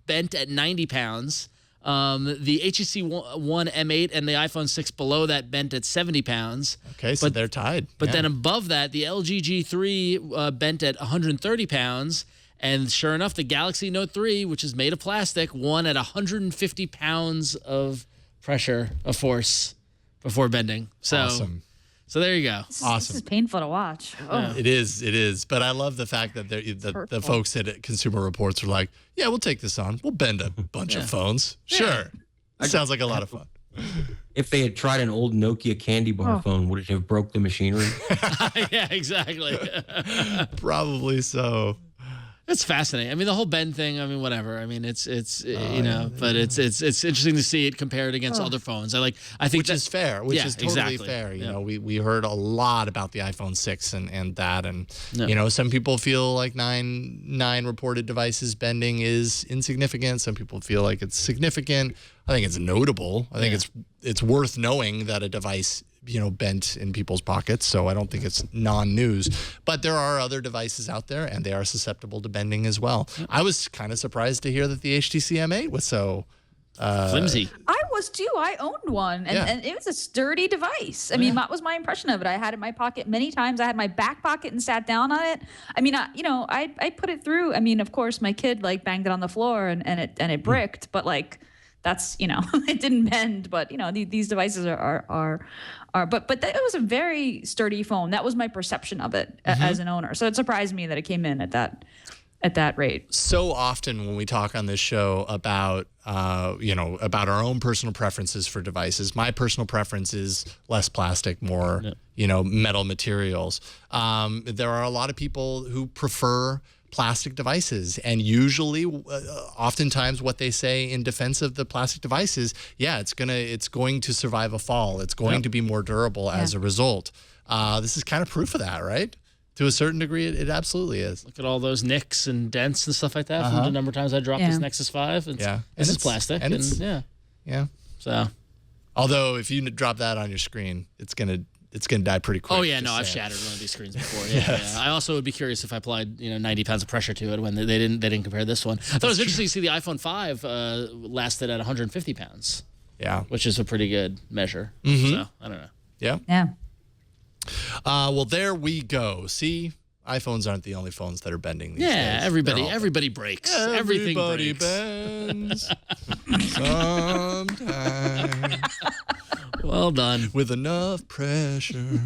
bent at 90 pounds. The HTC One M8 and the iPhone 6 below that bent at 70 pounds. Okay, so they're tied. But then above that, the LG G3 bent at 130 pounds. And sure enough, the Galaxy Note 3, which is made of plastic, won at 150 pounds of pressure, of force, before bending. So, awesome. So there you go. This is painful to watch. Yeah. It is. But I love the fact that the folks at Consumer Reports are like, yeah, we'll take this on. We'll bend a bunch of phones. Sure. Sounds like a lot of fun. If they had tried an old Nokia candy bar phone, would it have broke the machinery? Yeah, exactly. Probably so. It's fascinating. I mean, the whole bend thing. I mean, whatever. I mean, it's but it's interesting to see it compared against other phones. I think which is fair. Which is totally fair. You know, we heard a lot about the iPhone 6 and that, and some people feel like nine reported devices bending is insignificant. Some people feel like it's significant. I think it's notable. I think it's worth knowing that a device bent in people's pockets. So I don't think it's non-news. But there are other devices out there, and they are susceptible to bending as well. I was kind of surprised to hear that the HTC M8 was so flimsy. I was too. I owned one, and it was a sturdy device. I mean, that was my impression of it. I had it in my pocket many times. I had my back pocket and sat down on it. I mean, I put it through. I mean, of course, my kid banged it on the floor and it bricked, but that's, it didn't bend, but these devices but that was a very sturdy phone. That was my perception of it as an owner. So it surprised me that it came in at that rate. So often when we talk on this show about, about our own personal preferences for devices, my personal preference is less plastic, more, metal materials. There are a lot of people who prefer plastic devices, and usually, oftentimes, what they say in defense of the plastic devices, it's going to survive a fall. It's going to be more durable as a result. This is kind of proof of that, right? To a certain degree, it absolutely is. Look at all those nicks and dents and stuff like that from the number of times I dropped this Nexus 5. This is plastic. Yeah. So, although if you drop that on your screen, it's gonna die pretty quick. Oh yeah, no, I've shattered one of these screens before. Yeah. I also would be curious if I applied 90 pounds of pressure to it when they didn't compare this one. I thought it was interesting to see the iPhone 5 lasted at 150 pounds. Yeah, which is a pretty good measure. So I don't know. Yeah. Yeah. Well, there we go. See, iPhones aren't the only phones that are bending these days. Everybody breaks. Everything breaks. Bends. Sometimes. Well done. With enough pressure.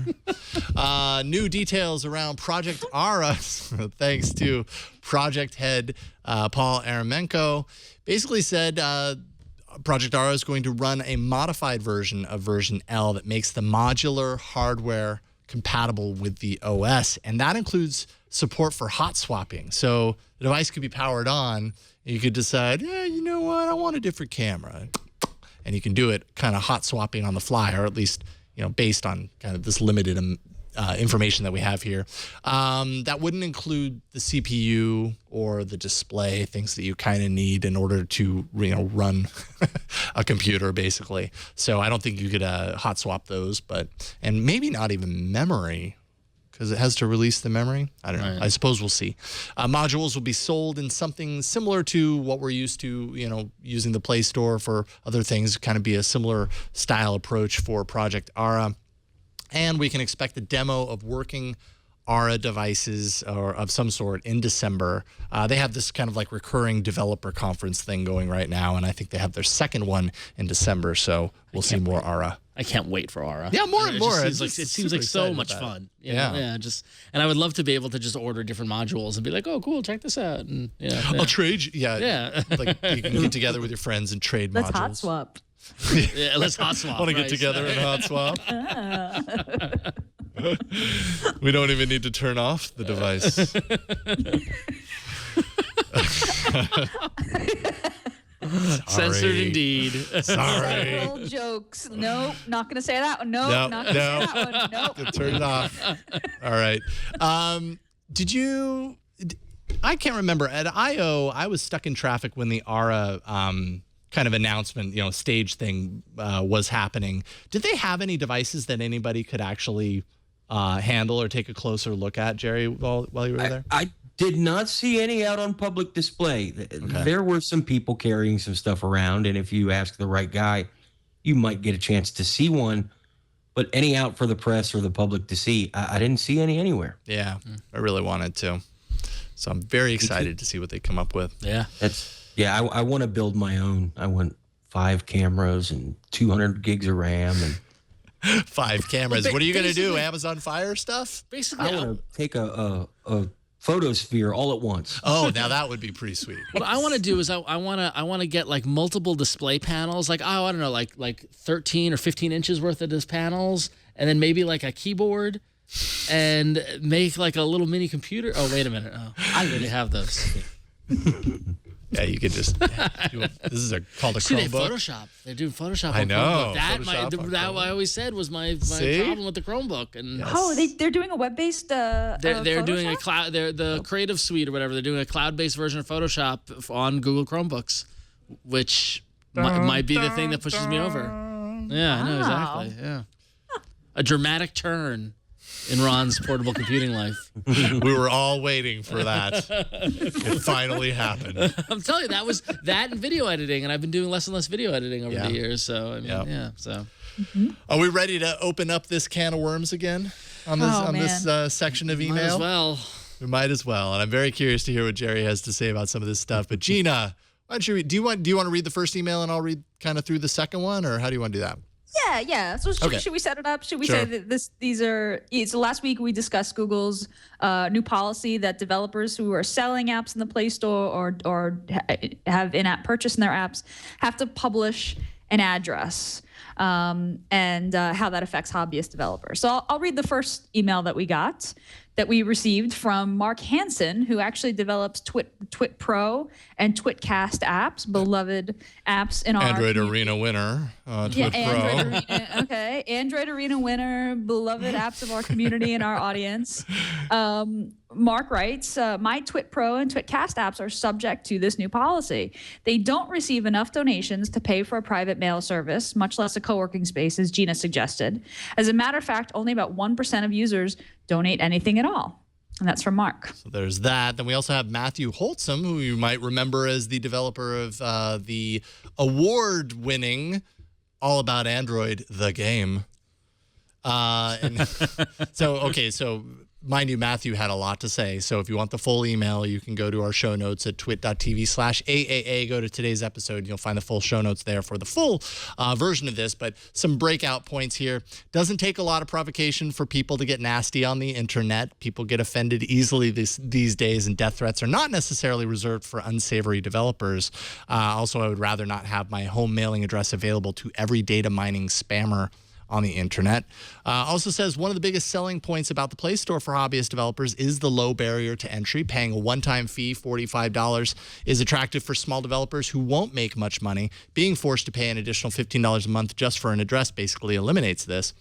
New details around Project Ara, thanks to project head Paul Aramenko. Basically said Project Ara is going to run a modified version of version L that makes the modular hardware compatible with the OS, and that includes support for hot swapping. So the device could be powered on, and you could decide, you know what, I want a different camera. And you can do it kind of hot swapping on the fly, or at least, based on kind of this limited information that we have here. That wouldn't include the CPU or the display, things that you kind of need in order to, run a computer, basically. So I don't think you could hot swap those, and maybe not even memory, because it has to release the memory. I don't know. Right. I suppose we'll see. Modules will be sold in something similar to what we're used to, using the Play Store for other things, kind of be a similar style approach for Project Ara. And we can expect a demo of working Ara devices or of some sort in December. They have this kind of like recurring developer conference thing going right now, and I think they have their second one in December, so we'll see more Ara. I can't wait for Ara. Yeah, more and more. It seems like so much fun. And I would love to be able to just order different modules and be like, oh, cool, check this out. And I'll trade. Yeah. Like you can get together with your friends and trade modules. Let's hot swap. Let's hot swap. Want to get together and hot swap? We don't even need to turn off the device. Censored indeed. Sorry. Several jokes. Nope, not going to say that one. Nope, not going to say that one. Nope. Turn it off. All right. I can't remember. At I.O., I was stuck in traffic when the Ara kind of announcement, stage thing was happening. Did they have any devices that anybody could actually handle or take a closer look at, Jerry, while you were there? I did not see any out on public display. Okay. There were some people carrying some stuff around, and if you ask the right guy, you might get a chance to see one. But any out for the press or the public to see, I didn't see any anywhere. Yeah, I really wanted to. So I'm very excited to see what they come up with. Yeah. I want to build my own. I want 5 cameras and 200 gigs of RAM and 5 cameras. Well, what are you going to do? Amazon Fire stuff? Basically, I want to take a photosphere all at once. Oh, now that would be pretty sweet. What I want to do is I want to get like multiple display panels, like I don't know, like 13 or 15 inches worth of these panels, and then maybe like a keyboard, and make like a little mini computer. Oh, wait a minute. Oh, I already have those. Yeah, you could just. This is called a Chromebook. They're doing Photoshop. I know. Chromebook. That I always said was my problem with the Chromebook. And they're doing a web-based. They're doing a cloud. They're the Creative Suite or whatever. They're doing a cloud-based version of Photoshop on Google Chromebooks, which might be the thing that pushes me over. Yeah, I know exactly. Yeah, a dramatic turn in Ron's portable computing life. We were all waiting for that. It finally happened. I'm telling you, that was that and video editing, and I've been doing less and less video editing over the years. So I mean, so. Are we ready to open up this can of worms again on this section of email? Might as well. We might as well, and I'm very curious to hear what Jerry has to say about some of this stuff. But Gina, Why don't you do you want to read the first email and I'll read kind of through the second one, or how do you want to do that? Yeah. So should we set it up? Should we Sure. say that so last week we discussed Google's new policy that developers who are selling apps in the Play Store or have in-app purchase in their apps have to publish an address, and how that affects hobbyist developers. So I'll read the first email that we received from Mark Hansen, who actually develops Twit Pro and Twitcast apps, beloved apps in our Android community. Arena winner. Twit Pro. Android Arena. Okay, Android Arena winner, beloved apps of our community and our audience. Mark writes, my Twit Pro and Twitcast apps are subject to this new policy. They don't receive enough donations to pay for a private mail service, much less a co-working space, as Gina suggested. As a matter of fact, only about 1% of users donate anything at all. And that's from Mark. So there's that. Then we also have Matthew Holtzum, who you might remember as the developer of the award-winning All About Android, the game. So mind you, Matthew had a lot to say. So if you want the full email, you can go to our show notes at twit.tv/AAA. Go to today's episode. And you'll find the full show notes there for the full version of this. But some breakout points here. Doesn't take a lot of provocation for people to get nasty on the internet. People get offended easily these days, and death threats are not necessarily reserved for unsavory developers. Also, I would rather not have my home mailing address available to every data mining spammer on the internet. Also says one of the biggest selling points about the Play Store for hobbyist developers is the low barrier to entry. Paying a one-time fee, $45, is attractive for small developers who won't make much money. Being forced to pay an additional $15 a month just for an address basically eliminates this.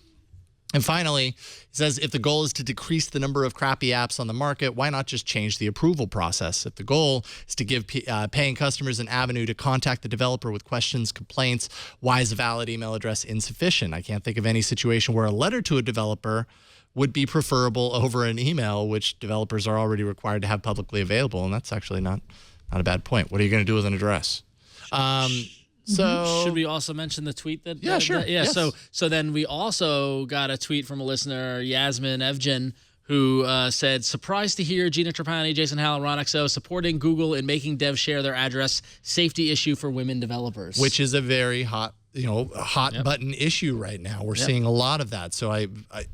And finally, it says if the goal is to decrease the number of crappy apps on the market, why not just change the approval process? If the goal is to give paying customers an avenue to contact the developer with questions, complaints, why is a valid email address insufficient? I can't think of any situation where a letter to a developer would be preferable over an email, which developers are already required to have publicly available. And that's actually not a bad point. What are you going to do with an address? So should we also mention the tweet that? Yeah, sure. Yes. So then we also got a tweet from a listener, Yasmin Evgen, who said, surprised to hear Gina Trapani, Jason Howell, Ron XO supporting Google in making devs share their address, safety issue for women developers. Which is a very hot button issue right now. We're seeing a lot of that. So I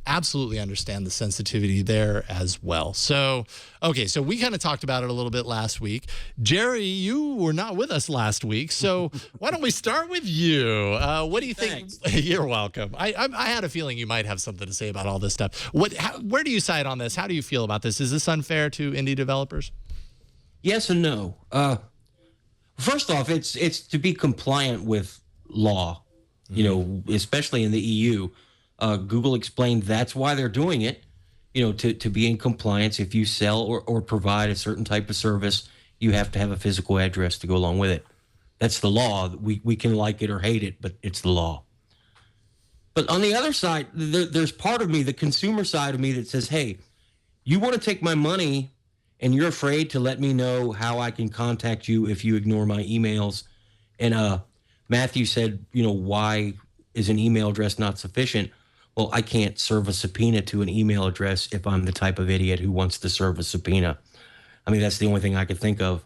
absolutely understand the sensitivity there as well. So, okay, so we kind of talked about it a little bit last week. Jerry, you were not with us last week, so why don't we start with you? What do you think? You're welcome. I had a feeling you might have something to say about all this stuff. Where do you side on this? How do you feel about this? Is this unfair to indie developers? Yes and no. First off, it's to be compliant with law, especially in the EU. Google explained that's why they're doing it, to be in compliance. If you sell or provide a certain type of service, you have to have a physical address to go along with it. That's the law. We can like it or hate it, but it's the law. But on the other side, there's part of me, the consumer side of me, that says, hey, you want to take my money and you're afraid to let me know how I can contact you if you ignore my emails. And Matthew said, why is an email address not sufficient? Well, I can't serve a subpoena to an email address if I'm the type of idiot who wants to serve a subpoena. I mean, that's the only thing I could think of.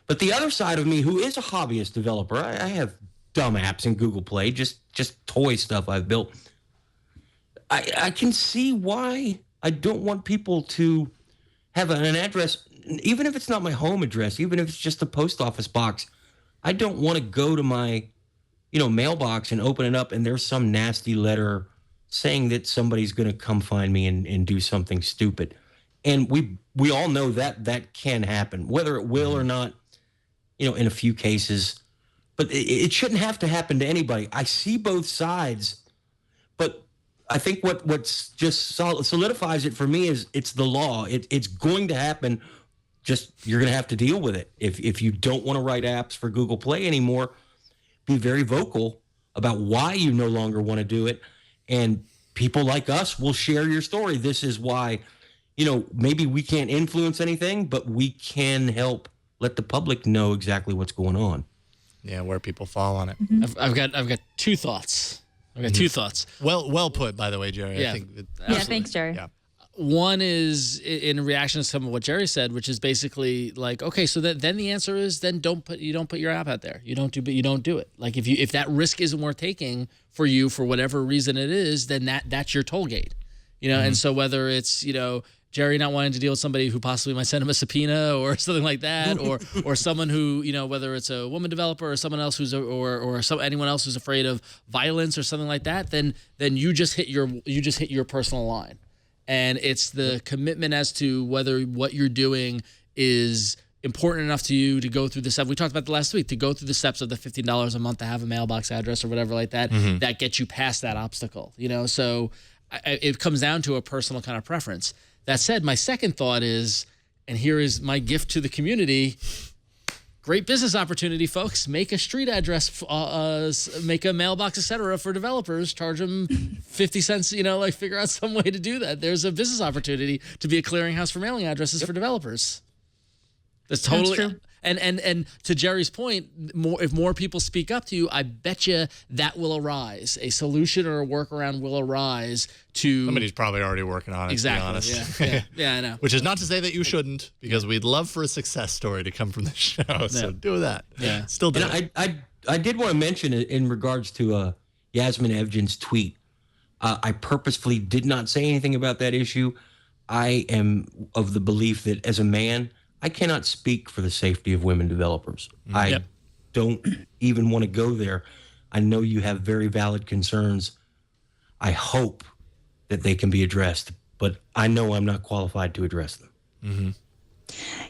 But the other side of me, who is a hobbyist developer, I have dumb apps in Google Play, just toy stuff I've built. I can see why I don't want people to have an address, even if it's not my home address, even if it's just a post office box. I don't want to go to my, mailbox and open it up and there's some nasty letter saying that somebody's going to come find me and do something stupid. And we all know that can happen, whether it will or not, in a few cases. But it shouldn't have to happen to anybody. I see both sides, but I think what's just solidifies it for me is it's the law. It's going to happen. Just you're going to have to deal with it. If you don't want to write apps for Google Play anymore, be very vocal about why you no longer want to do it. And people like us will share your story. This is why, maybe we can't influence anything, but we can help let the public know exactly what's going on. Yeah, where people fall on it. Mm-hmm. I've got two thoughts. Two thoughts. Well put, by the way, Jerry. Yeah. I think Yeah, thanks, Jerry. Yeah. One is in reaction to some of what Jerry said, which is basically like, okay, so then the answer is then don't put your app out there. You don't do it. Like if that risk isn't worth taking for you for whatever reason it is, then that's your toll gate. And so whether it's Jerry not wanting to deal with somebody who possibly might send him a subpoena or something like that, or someone who whether it's a woman developer or someone else anyone else who's afraid of violence or something like that, then you just hit your personal line. And it's the commitment as to whether what you're doing is important enough to you to go through the steps. We talked about the last week, to go through the steps of the $15 a month to have a mailbox address or whatever like that, that gets you past that obstacle. So it comes down to a personal kind of preference. That said, my second thought is, and here is my gift to the community, great business opportunity, folks. Make a street address, make a mailbox, etc. for developers. Charge them 50 cents, figure out some way to do that. There's a business opportunity to be a clearinghouse for mailing addresses for developers. That's totally true. And to Jerry's point, if more people speak up to you, I bet you that will arise. A solution or a workaround will arise to... Somebody's probably already working on it, exactly, to be honest. Yeah, I know. Which is not to say that you shouldn't, because we'd love for a success story to come from the show. So do that. Yeah. Still do it. I did want to mention in regards to Yasmin Evgen's tweet. I purposefully did not say anything about that issue. I am of the belief that as a man, I cannot speak for the safety of women developers. I don't even want to go there. I know you have very valid concerns. I hope that they can be addressed, but I know I'm not qualified to address them. Mm-hmm.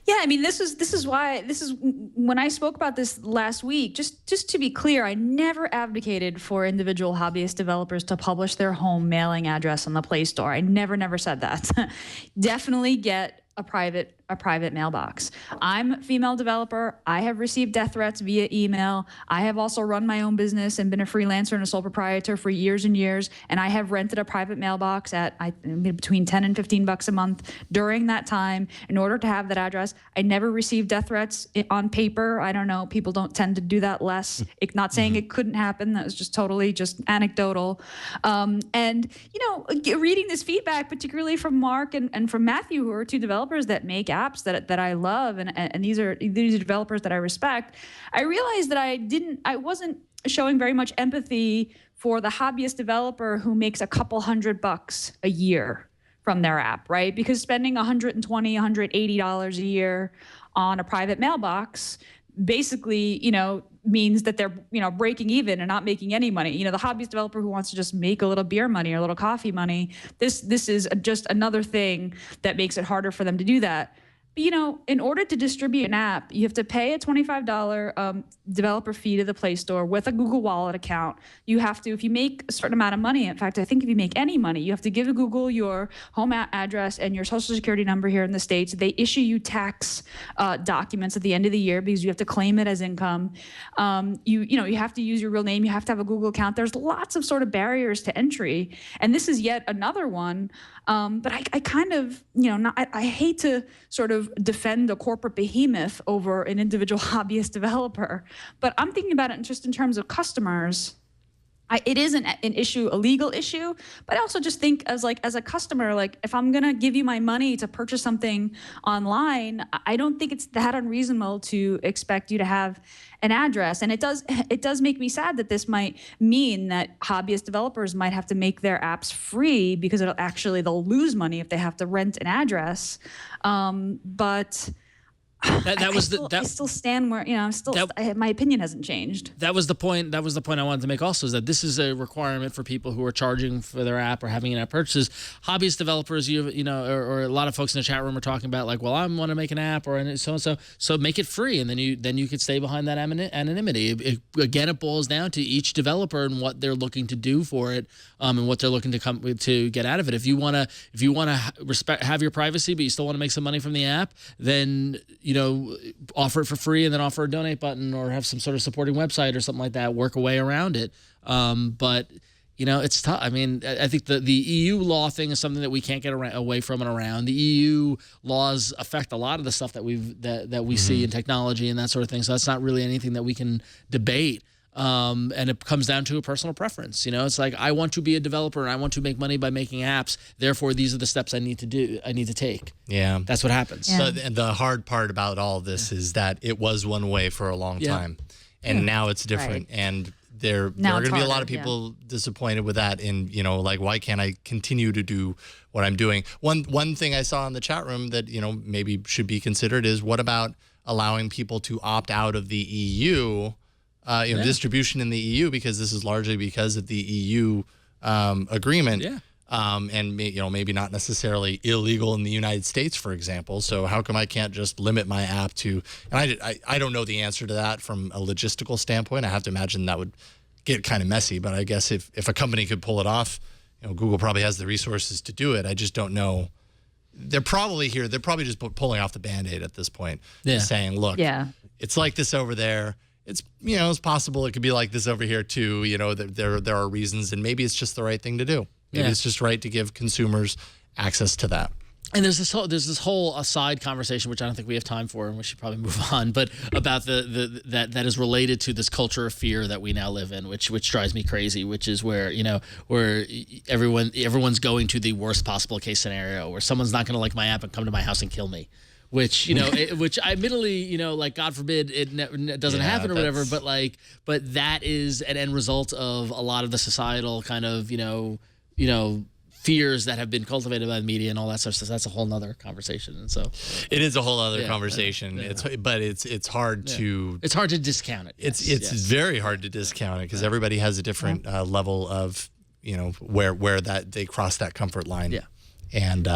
Yeah, I mean, this is when I spoke about this last week, just to be clear, I never advocated for individual hobbyist developers to publish their home mailing address on the Play Store. I never said that. Definitely get a private mailbox. I'm a female developer. I have received death threats via email. I have also run my own business and been a freelancer and a sole proprietor for years and years. And I have rented a private mailbox at between $10 and $15 a month during that time in order to have that address. I never received death threats on paper. I don't know. People don't tend to do that less. Not saying it couldn't happen. That was just totally just anecdotal. And reading this feedback, particularly from Mark and from Matthew, who are two developers that make apps that I love, and these are developers that I respect, I realized that I wasn't showing very much empathy for the hobbyist developer who makes a couple $100 a year from their app, right? Because spending $120, $180 a year on a private mailbox basically, means that they're, breaking even and not making any money. The hobbyist developer who wants to just make a little beer money or a little coffee money, this is just another thing that makes it harder for them to do that. But, in order to distribute an app, you have to pay a $25 developer fee to the Play Store with a Google Wallet account. You have to, if you make a certain amount of money, in fact, I think if you make any money, you have to give to Google your home address and your social security number here in the States. They issue you tax documents at the end of the year because you have to claim it as income. You have to use your real name. You have to have a Google account. There's lots of sort of barriers to entry. And this is yet another one. But I kind of, I hate to sort of defend a corporate behemoth over an individual hobbyist developer, but I'm thinking about it just in terms of customers. It is an issue, a legal issue, but I also just think as a customer, like if I'm gonna give you my money to purchase something online, I don't think it's that unreasonable to expect you to have an address. And it does make me sad that this might mean that hobbyist developers might have to make their apps free because they'll lose money if they have to rent an address. But I still stand where my opinion hasn't changed. That was the point. That was the point I wanted to make. Also, is that this is a requirement for people who are charging for their app or having in-app purchases. Hobbyist developers, or a lot of folks in the chat room are talking about like, well, I want to make an app or so and so. So make it free, and then you could stay behind that anonymity. Again, it boils down to each developer and what they're looking to do for it, and what they're looking to get out of it. If you want to have your privacy, but you still want to make some money from the app, then offer it for free and then offer a donate button or have some sort of supporting website or something like that, work a way around it. But it's tough. I mean, I think the EU law thing is something that we can't get away from and around. The EU laws affect a lot of the stuff that we see in technology and that sort of thing. So that's not really anything that we can debate. And it comes down to a personal preference. You know, it's like, I want to be a developer and I want to make money by making apps. Therefore, these are the steps I need to take. Yeah. That's what happens. Yeah. So the hard part about all of this is that it was one way for a long time, and now it's different. Right. And there are Now going it's to be a lot harder, of people disappointed with that. And like, why can't I continue to do what I'm doing? One thing I saw in the chat room that maybe should be considered is, what about allowing people to opt out of the EU? Distribution in the EU, because this is largely because of the EU agreement. Yeah. And maybe not necessarily illegal in the United States, for example. So how come I can't just limit my app to? And I don't know the answer to that from a logistical standpoint. I have to imagine that would get kind of messy. But I guess if a company could pull it off, Google probably has the resources to do it. I just don't know. They're probably here. They're probably just pulling off the Band-Aid at this point. Yeah. Saying, look, it's like this over there. It's it's possible it could be like this over here too. There are reasons, and maybe it's just the right thing to do. Maybe it's just right to give consumers access to that. And there's this whole aside conversation, which I don't think we have time for, and we should probably move on. But about that is related to this culture of fear that we now live in, which drives me crazy. Which is where everyone's going to the worst possible case scenario, where someone's not going to like my app and come to my house and kill me. Which which admittedly, like, God forbid it doesn't happen or whatever. But that is an end result of a lot of the societal kind of fears that have been cultivated by the media and all that stuff. So that's a whole nother conversation. And so it is a whole other conversation. Yeah. It's hard to discount it. It's very hard to discount it, because everybody has a different level of where that they cross that comfort line. Yeah. And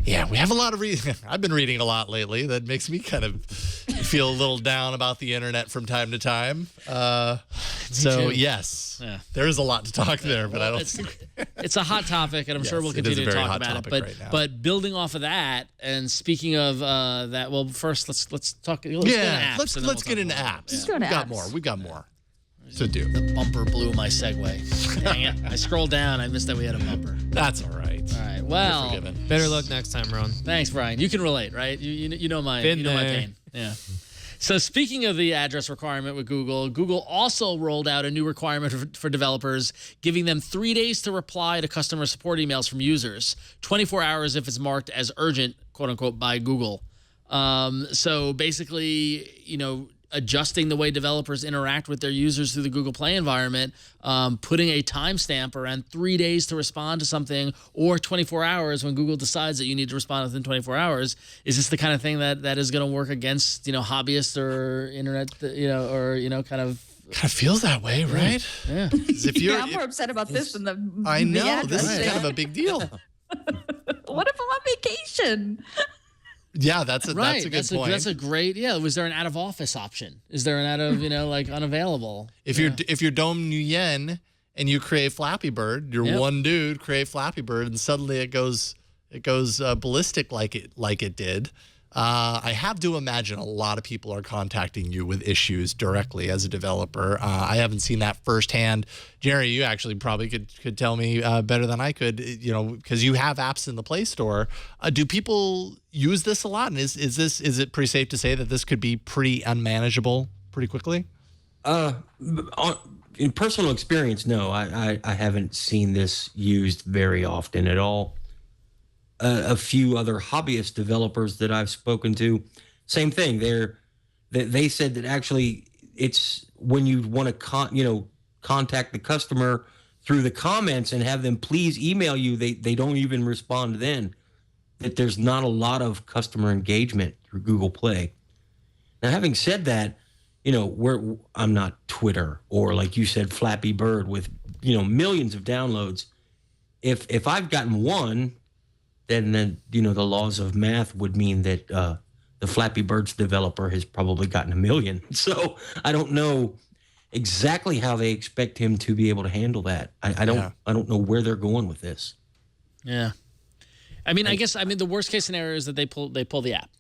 we have a lot of reading. I've been reading a lot lately. That makes me kind of feel a little down about the internet from time to time. So yes, there is a lot to talk there, but I don't think it's a hot topic, and I'm sure we'll continue to talk about it. But building off of that, and speaking of that, well, first let's talk. Let's get into apps. We've got more to do. The bumper blew my segue. Dang it! I scrolled down. I missed that we had a bumper. That's all right. All right. Well, Better luck next time, Ron. Thanks, Bryan. You can relate, right? You know my Been my there. pain. Yeah. So speaking of the address requirement with Google also rolled out a new requirement for developers, giving them 3 days to reply to customer support emails from users, 24 hours if it's marked as urgent, quote unquote, by Google. So basically, adjusting the way developers interact with their users through the Google Play environment, putting a timestamp around 3 days to respond to something, or 24 hours when Google decides that you need to respond within 24 hours. Is this the kind of thing that is going to work against, hobbyists or internet, kind of feels that way, right? Yeah. I'm more upset about this than the I know. the address This is thing. kind of a big deal. What if I'm on vacation? Yeah, that's a good point. That's a great. Yeah, was there an out of office option? Is there an out of like unavailable? If you're Dom Nguyen and you create Flappy Bird, you're one dude create Flappy Bird, and suddenly it goes ballistic like it did. I have to imagine a lot of people are contacting you with issues directly as a developer. I haven't seen that firsthand. Jerry, you actually probably could tell me better than I could, because you have apps in the Play Store. Do people use this a lot? And is it pretty safe to say that this could be pretty unmanageable pretty quickly? In personal experience, no, I haven't seen this used very often at all. A few other hobbyist developers that I've spoken to, same thing. They said that actually it's when you want to contact the customer through the comments and have them please email you, they don't even respond then. That there's not a lot of customer engagement through Google Play. Now, having said that, I'm not Twitter or, like you said, Flappy Bird with millions of downloads. If I've gotten one, then the laws of math would mean that the Flappy Birds developer has probably gotten 1 million. So I don't know exactly how they expect him to be able to handle that. I don't know where they're going with this. Yeah, I mean, the worst case scenario is that they pull the app,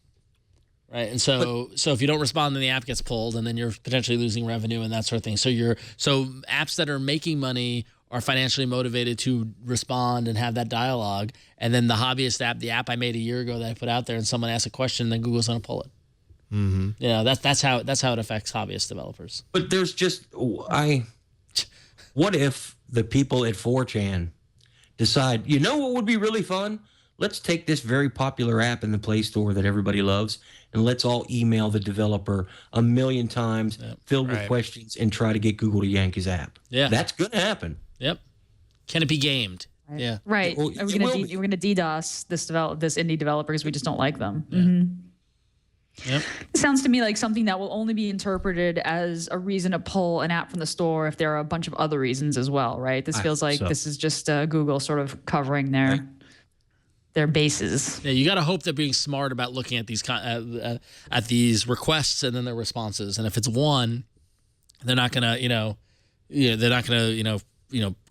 right? And so if you don't respond, then the app gets pulled, and then you're potentially losing revenue and that sort of thing. So apps that are making money are financially motivated to respond and have that dialogue. And then the hobbyist app, the app I made a year ago that I put out there, and someone asks a question, then Google's going to pull it. Yeah, that's how it affects hobbyist developers. But there's just what if the people at 4chan decide, you know what would be really fun? Let's take this very popular app in the Play Store that everybody loves, and let's all email the developer 1,000,000 times, filled with questions, and try to get Google to yank his app. Yeah. That's going to happen. Yep. Can it be gamed? Yeah. Right. Well, We're gonna DDoS this indie developer because we just don't like them. Yep. It sounds to me like something that will only be interpreted as a reason to pull an app from the store if there are a bunch of other reasons as well, right? This feels like this is just Google sort of covering their bases. Yeah, you got to hope they're being smart about looking at these requests and then their responses. And if it's one, they're not gonna,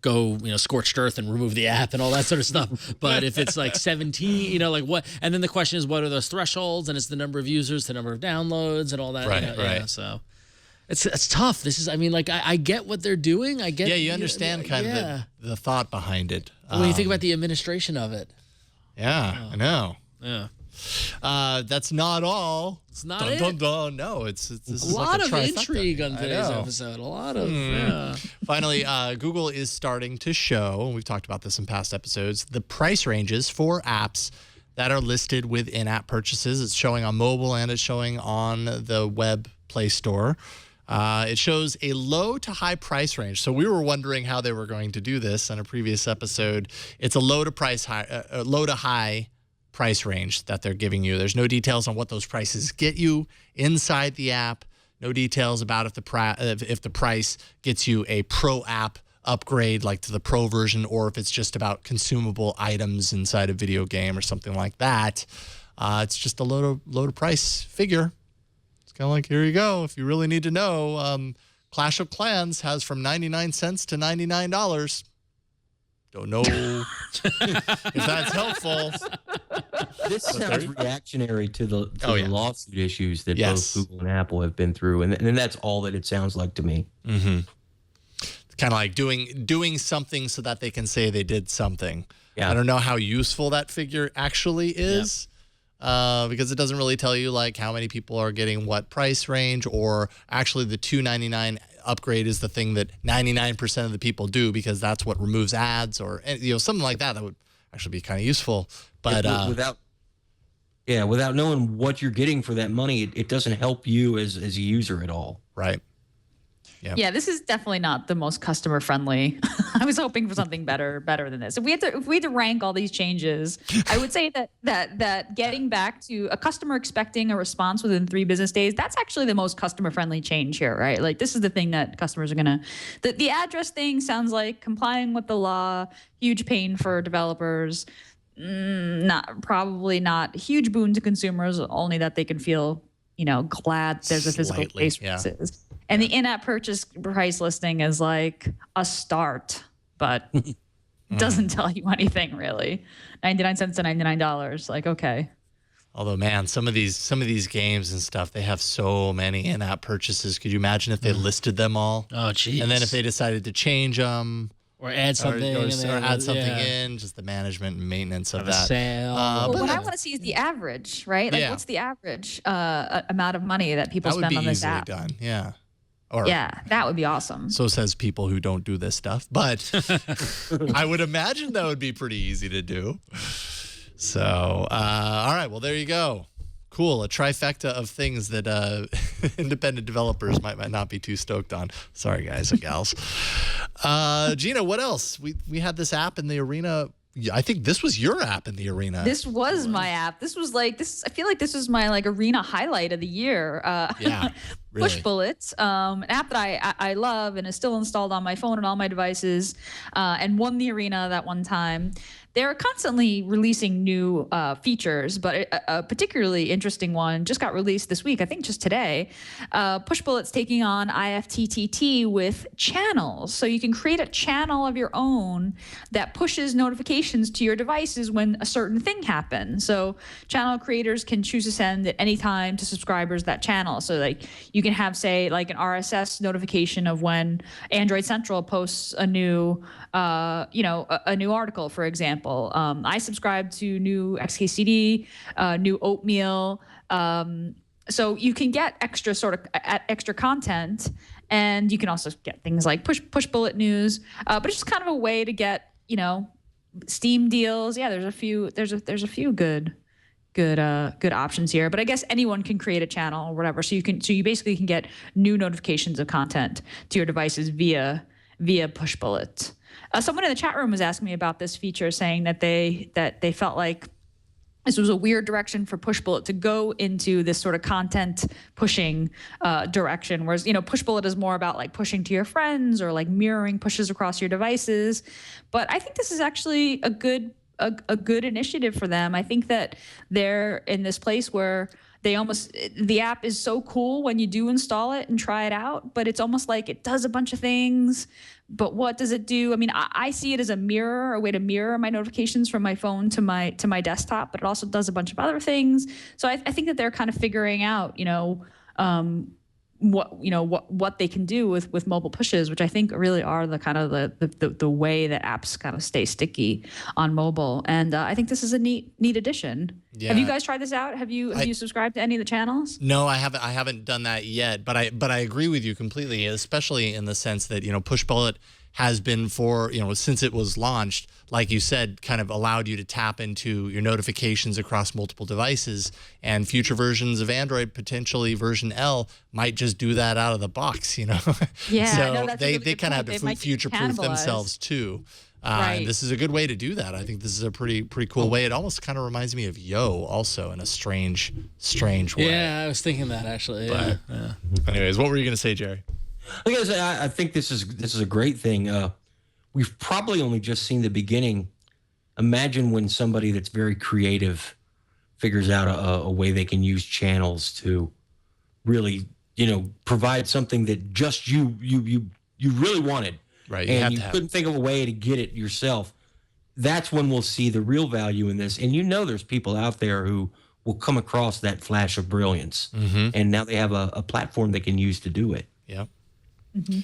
go, scorched earth and remove the app and all that sort of stuff. But if it's like 17, like what? And then the question is, what are those thresholds? And it's the number of users, the number of downloads, and all that. Right. Yeah, so it's tough. This is, I get what they're doing. I get. Yeah, you understand kind of the thought behind it. When you think about the administration of it. Yeah, I know. Yeah. That's not all. It's not dun, it. dun, dun. No, this is A lot like of trifecta. intrigue on today's I know. episode. A lot of. Finally, Google is starting to show, and we've talked about this in past episodes, the price ranges for apps that are listed with in-app purchases. It's showing on mobile and it's showing on the web Play Store. It shows a low to high price range. So we were wondering how they were going to do this in a previous episode. It's a low to high price range that they're giving you. There's no details on what those prices get you inside the app. No details about if the price gets you a pro app upgrade, like to the pro version, or if it's just about consumable items inside a video game or something like that. It's just a low to price figure. It's kind of like, here you go. If you really need to know, Clash of Clans has from 99 cents to $99. Don't know if that's helpful. This sounds reactionary to the lawsuit issues that Yes. both Google and Apple have been through, and that's all that it sounds like to me. It's kind of like doing something so that they can say they did something. Yeah. I don't know how useful that figure actually is. Because it doesn't really tell you like how many people are getting what price range, or actually the $2.99 upgrade is the thing that 99% of the people do because that's what removes ads, or something like that. That would actually be kind of useful. But without knowing what you're getting for that money, it doesn't help you as a user at all. Right. Yep. Yeah, this is definitely not the most customer friendly. I was hoping for something better than this. If we had to rank all these changes, I would say that getting back to a customer expecting a response within 3 business days, that's actually the most customer friendly change here, right? Like this is the thing that customers are gonna. The address thing sounds like complying with the law, huge pain for developers. Probably not huge boon to consumers, only that they can feel glad there's a physical Slightly, space. yeah. And the in-app purchase price listing is like a start, but doesn't tell you anything really. 99 cents to $99. Like, okay. Although, man, some of these games and stuff, they have so many in-app purchases. Could you imagine if they listed them all? Oh, geez. And then if they decided to change them or add something, or and then, add something yeah. in, just the management and maintenance of Have a that. sale. Well, But what I want to see is the average, right? Like, Yeah. what's the average amount of money that people that would spend be on this easily app? done. Yeah. Or Yeah, that would be awesome. so says people who don't do this stuff. But I would imagine that would be pretty easy to do. So, all right. Well, there you go. Cool. A trifecta of things that independent developers might not be too stoked on. Sorry, guys and gals. Gina, what else? We had this app in the arena. I think this was your app in the arena. This was my app. This was like this. I feel like this was my arena highlight of the year. Yeah, really. Push Bullets, an app that I love and is still installed on my phone and all my devices, and won the arena that one time. They're constantly releasing new features, but a particularly interesting one just got released this week, I think just today. Push Bullets taking on IFTTT with channels. So you can create a channel of your own that pushes notifications to your devices when a certain thing happens. So channel creators can choose to send at any time to subscribers that channel. So like you can have, say, like an RSS notification of when Android Central posts a new a new article, for example. I subscribe to new XKCD, new Oatmeal, So you can get extra content, and you can also get things like push bullet news. But it's just kind of a way to get, Steam deals. Yeah, there's a few good options here. But I guess anyone can create a channel or whatever. So you basically can get new notifications of content to your devices via push bullet. Someone in the chat room was asking me about this feature, saying that they felt like this was a weird direction for push bullet to go into, this sort of content pushing direction, whereas push bullet is more about like pushing to your friends or like mirroring pushes across your devices. But I think this is actually a good initiative for them. I think that they're in this place where the app is so cool when you do install it and try it out, but it's almost like it does a bunch of things. But what does it do? I mean, I see it as a way to mirror my notifications from my phone to my desktop, but it also does a bunch of other things. So I think that they're kind of figuring out, what they can do with mobile pushes, which I think really are the kind of the way that apps kind of stay sticky on mobile. And I think this is a neat addition. Yeah. Have you guys tried this out? Have you subscribed to any of the channels? No, I haven't done that yet, but I agree with you completely, especially in the sense that, push bullet has been for, since it was launched, like you said, kind of allowed you to tap into your notifications across multiple devices, and future versions of Android, potentially version L, might just do that out of the box, Yeah. So no, they kind of have to future-proof themselves too. Right. This is a good way to do that. I think this is a pretty cool way. It almost kind of reminds me of Yo also in a strange way. Yeah, I was thinking that actually. But, anyways, what were you going to say, Jerry? Like I say, I think this is a great thing. We've probably only just seen the beginning. Imagine when somebody that's very creative figures out a way they can use channels to really, provide something that just you really wanted. Right. And you couldn't think of a way to get it yourself. That's when we'll see the real value in this. And there's people out there who will come across that flash of brilliance. Mm-hmm. And now they have a platform they can use to do it. Yeah. Mm-hmm.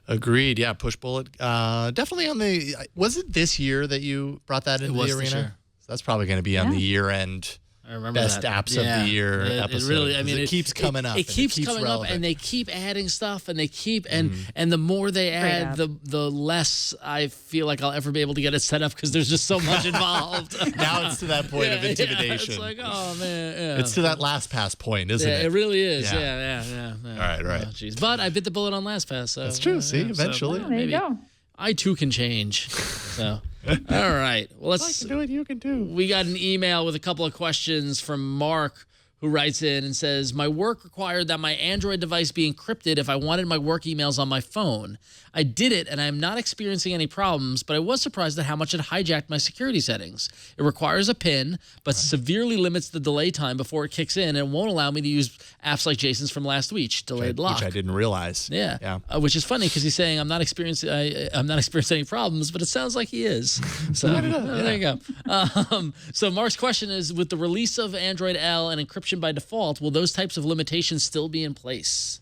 Agreed. Yeah, push bullet. Definitely on the. Was it this year that you brought that into the arena? So that's probably going to be on the year-end. I remember best that. apps of the year episode. It really, I mean, it keeps coming up. It keeps coming up, and they keep adding stuff, and they keep and the more they add, the less I feel like I'll ever be able to get it set up because there's just so much involved. Now it's to that point of intimidation. It's like, oh man, it's to that LastPass point, isn't it? It really is. Yeah. All right. Oh, but I bit the bullet on LastPass. So that's true. See, eventually, there you go. I too can change. So. All right. Well, let's I can do it. You can do. We got an email with a couple of questions from Mark, who writes in and says, my work required that my Android device be encrypted if I wanted my work emails on my phone. I did it, and I am not experiencing any problems, but I was surprised at how much it hijacked my security settings. It requires a PIN, but severely limits the delay time before it kicks in and won't allow me to use apps like Jason's from last week, delayed lock. Which I didn't realize. Yeah. Which is funny because he's saying I'm not experiencing any problems, but it sounds like he is. So there you go. So Mark's question is, with the release of Android L and encryption by default, will those types of limitations still be in place?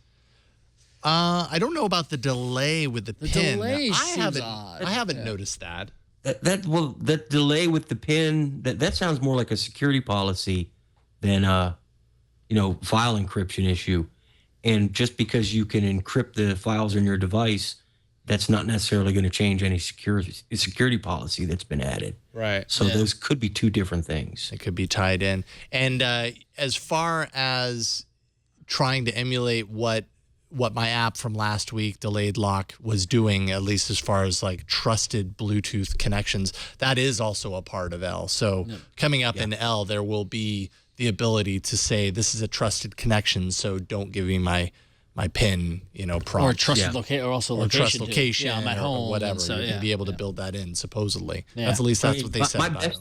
I don't know about the delay with the PIN. Delay I odd. haven't noticed that. That delay with the PIN, that sounds more like a security policy than file encryption issue. And just because you can encrypt the files in your device, that's not necessarily going to change any security policy that's been added. Right. So those could be two different things. It could be tied in. And as far as trying to emulate what my app from last week, Delayed Lock, was doing, at least as far as like trusted Bluetooth connections, that is also a part of L. So coming up in L, there will be the ability to say, this is a trusted connection, so don't give me my PIN, prompt. Or trusted location, or also location. Trust location, I'm at home, or whatever. So, You're going to be able to build that in, supposedly. Yeah. That's what they said about it.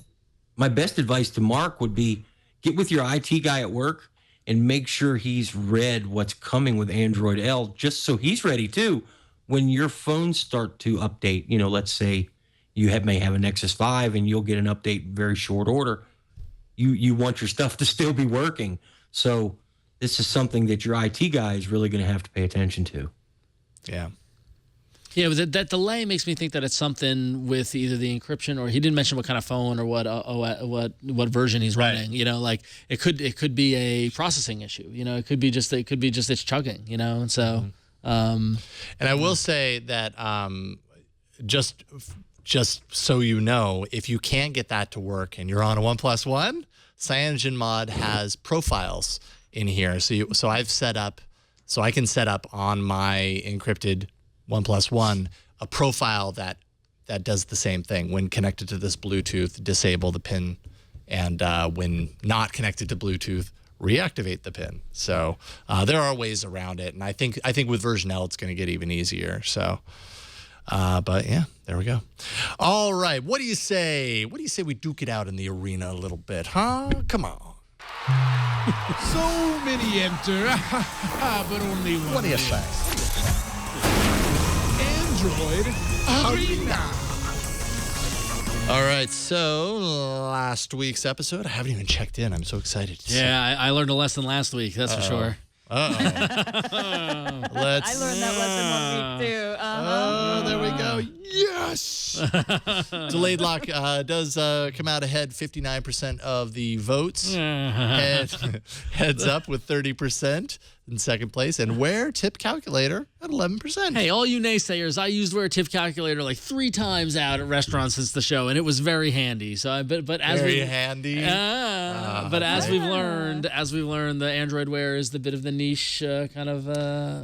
My best advice to Mark would be get with your IT guy at work and make sure he's read what's coming with Android L, just so he's ready too. When your phones start to update, let's say you may have a Nexus 5 and you'll get an update in very short order. You want your stuff to still be working. So this is something that your IT guy is really going to have to pay attention to. Yeah. Yeah, but that delay makes me think that it's something with either the encryption or he didn't mention what kind of phone or what version he's Right. running. You know, like it could be a processing issue. You know, it could be just it's chugging. You know, and so. And I will say that just so you know, if you can't get that to work and you're on a OnePlus One, CyanogenMod has profiles in here. So I've set up, so I can set up on my encrypted OnePlus One a profile that does the same thing when connected to this Bluetooth, disable the pin, and when not connected to Bluetooth, reactivate the pin. So there are ways around it, and I think with version L it's going to get even easier. So, but yeah, there we go. All right, what do you say? What do you say we duke it out in the arena a little bit, huh? Come on. So many enter, but only one. What do you wins. say? Android Arena. All right, so last week's episode, I haven't even checked in. I'm so excited. Yeah, I learned a lesson last week. That's for sure. Let's. I learned that lesson 1 week too. Oh, there we go. Yes. Delayed lock does come out ahead 59% of the votes. Heads up with 30% in second place. And Wear Tip Calculator at 11%. Hey, all you naysayers, I used Wear Tip Calculator like 3 times out at restaurants since the show, and it was very handy. So, but as Very handy. but as we've learned, the Android Wear is the bit of the niche kind of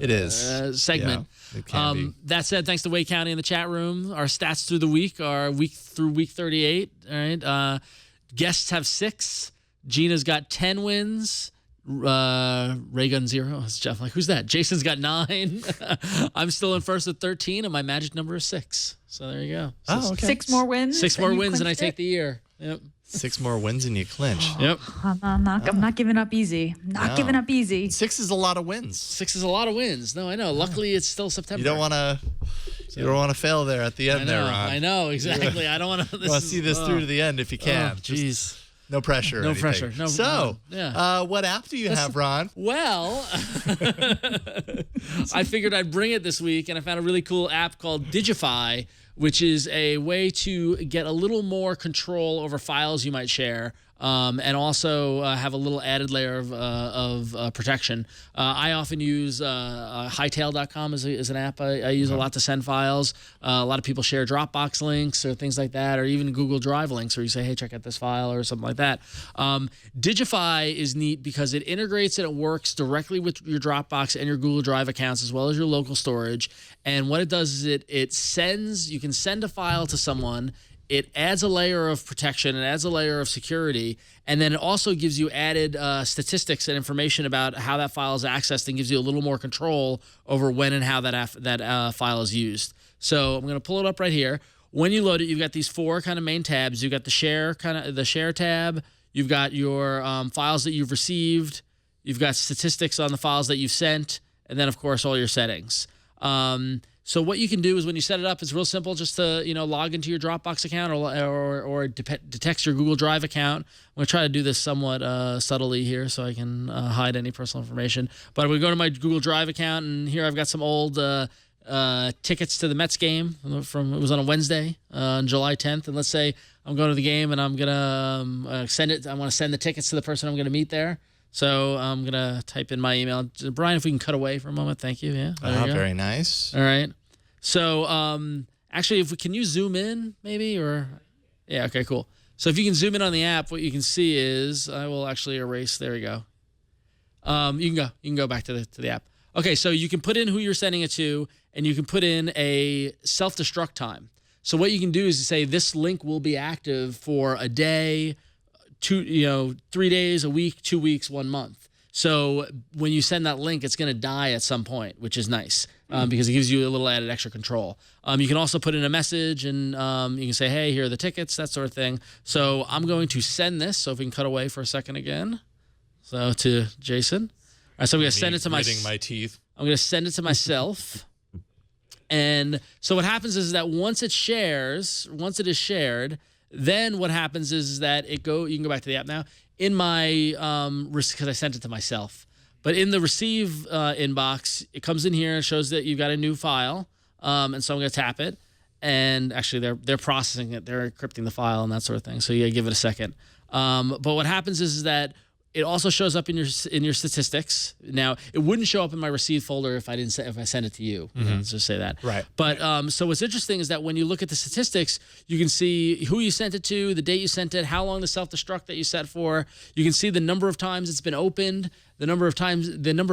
It is. segment. Yeah, it can be. That said, thanks to Wake County in the chat room, our stats through the week are through week 38. All right, guests have 6. Gina's got 10 wins. Raygun 0. It's Jeff. Like, who's that? Jason's got 9. I'm still in first with 13, and my magic number is 6. So there you go. So Okay. 6 more wins. 6 more and you wins, and I clinched take it? the year. Yep. 6 more wins and you clinch. Yep. I'm not giving up easy. Not giving up easy. 6 is a lot of wins. 6 is a lot of wins. No, I know. Luckily, it's still September. You don't want to. You don't want to fail there at the end. I know exactly. I don't want to. You want to see this through to the end if you can. Jeez. No pressure. or No anything. pressure. No- So, yeah. What app do you have, Ron? Well, I figured I'd bring it this week, and I found a really cool app called Digify, which is a way to get a little more control over files you might share. And also have a little added layer of protection. I often use hightail.com as an app I use a lot to send files. A lot of people share Dropbox links or things like that, or even Google Drive links where you say, hey, check out this file or something like that. Digify is neat because it integrates and it works directly with your Dropbox and your Google Drive accounts as well as your local storage. And what it does is you can send a file to someone. It adds a layer of protection, it adds a layer of security, and then it also gives you added statistics and information about how that file is accessed and gives you a little more control over when and how that file is used. So I'm going to pull it up right here. When you load it, you've got these 4 kind of main tabs. You've got the share tab. You've got your files that you've received. You've got statistics on the files that you've sent, and then of course all your settings. So what you can do is when you set it up, it's real simple. Just to log into your Dropbox account or detect your Google Drive account. I'm going to try to do this somewhat subtly here so I can hide any personal information. But I'm going to go to my Google Drive account, and here I've got some old tickets to the Mets game it was on a Wednesday on July 10th. And let's say I'm going to the game and I'm going to send it. I want to send the tickets to the person I'm going to meet there. So I'm going to type in my email. Brian, if we can cut away for a moment. Thank you. Yeah. There you go. Very nice. All right. So actually, can you zoom in maybe? Yeah, okay, cool. So if you can zoom in on the app, what you can see is, I will actually erase. There we go. You can go back to the app. Okay, so you can put in who you're sending it to, and you can put in a self-destruct time. So what you can do is say this link will be active for a day, 3 days, a week, 2 weeks, 1 month. So when you send that link, it's going to die at some point, which is nice because it gives you a little added extra control. You can also put in a message and you can say, hey, here are the tickets, that sort of thing. So I'm going to send this. So if we can cut away for a second again. So to Jason. All right, so I'm going to send it to my teeth. I'm going to send it to myself. And so what happens is that once it is shared, then what happens is that you can go back to the app now. In my, because I sent it to myself, but in the receive inbox, it comes in here and shows that you've got a new file. And so I'm going to tap it. And actually, they're processing it. They're encrypting the file and that sort of thing. So you give it a second. But what happens is that it also shows up in your statistics. Now, it wouldn't show up in my received folder if I send it to you. Let's just say that. Right. But so what's interesting is that when you look at the statistics, you can see who you sent it to, the date you sent it, how long the self-destruct that you set for. You can see the number of times it's been opened, the number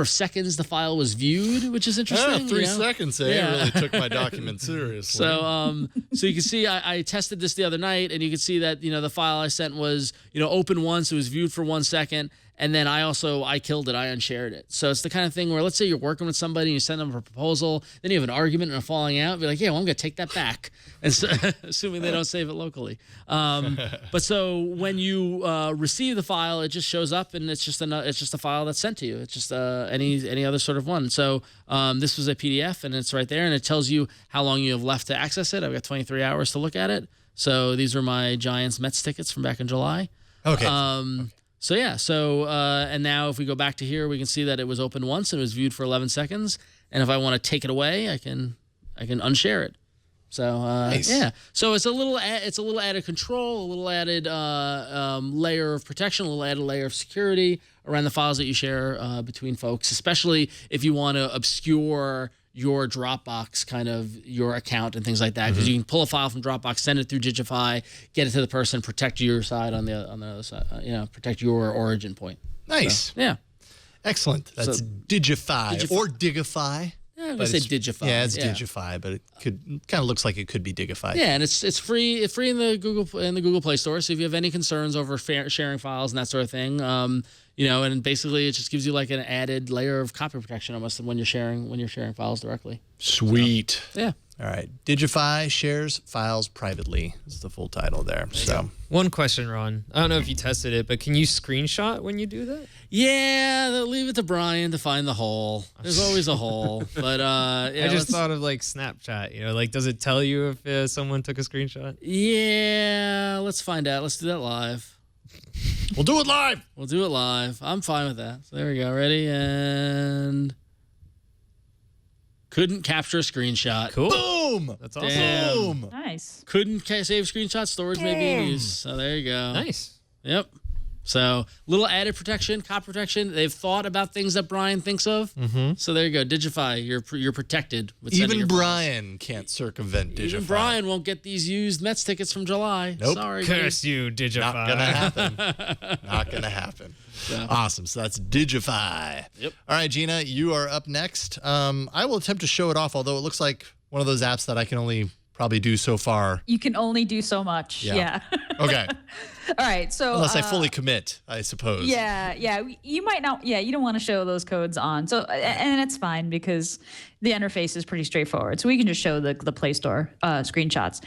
of seconds the file was viewed, which is interesting. 3 seconds. They really took my document seriously. So, so you can see I tested this the other night, and you can see that the file I sent was open once, it was viewed for 1 second, and then I killed it, I unshared it. So it's the kind of thing where, let's say you're working with somebody and you send them a proposal, then you have an argument and a falling out, be like, yeah, well, I'm going to take that back, and so, assuming they don't save it locally. But so when you receive the file, it just shows up, and it's just a file that's sent to you. It's just any other sort of one. So this was a PDF, and it's right there, and it tells you how long you have left to access it. I've got 23 hours to look at it. So these are my Giants Mets tickets from back in July. Okay. So yeah, and now if we go back to here, we can see that it was opened once and it was viewed for 11 seconds. And if I want to take it away, I can unshare it. So nice. Yeah, so it's a little added control, a little added layer of protection, a little added layer of security around the files that you share between folks, especially if you want to obscure your Dropbox kind of your account and things like that, because you can pull a file from Dropbox, send it through Digify, get it to the person, protect your side on the other side, protect your origin point. Nice. So, yeah. Excellent. That's Digify or Digify. Yeah, I'm gonna say Digify. Yeah, it's Digify, but it kind of looks like it could be Digify. Yeah, and it's free. It's free in the Google Play Store. So if you have any concerns over sharing files and that sort of thing, and basically it just gives you like an added layer of copy protection almost when you're sharing files directly. Sweet. So, yeah. All right. Digify shares files privately is the full title there. So one question, Ron. I don't know if you tested it, but can you screenshot when you do that? Yeah, they'll leave it to Bryan to find the hole. There's always a hole, but yeah. I just thought of like Snapchat. Does it tell you if someone took a screenshot? Yeah, let's find out. Let's do that live. We'll do it live. We'll do it live. I'm fine with that. So there we go. Ready? And couldn't capture a screenshot. Cool. Boom. That's awesome. Damn. Boom. Nice. Couldn't save screenshot. Storage may be in use. So there you go. Nice. Yep. So little added protection, cop protection. They've thought about things that Bryan thinks of. So there you go. Digify. You're protected. With sending Even your Bryan can't circumvent Digify. Even Bryan won't get these used Mets tickets from July. Nope. Sorry. Curse you, Digify. Not gonna happen. Not gonna happen. Awesome. So that's Digify. Yep. All right, Gina, you are up next. I will attempt to show it off, although it looks like one of those apps that I can only probably do so far. You can only do so much. Yeah. Okay. All right. So Unless I fully commit, I suppose. Yeah. You might not. Yeah, you don't want to show those codes on. So, and it's fine because the interface is pretty straightforward. So we can just show the Play Store screenshots.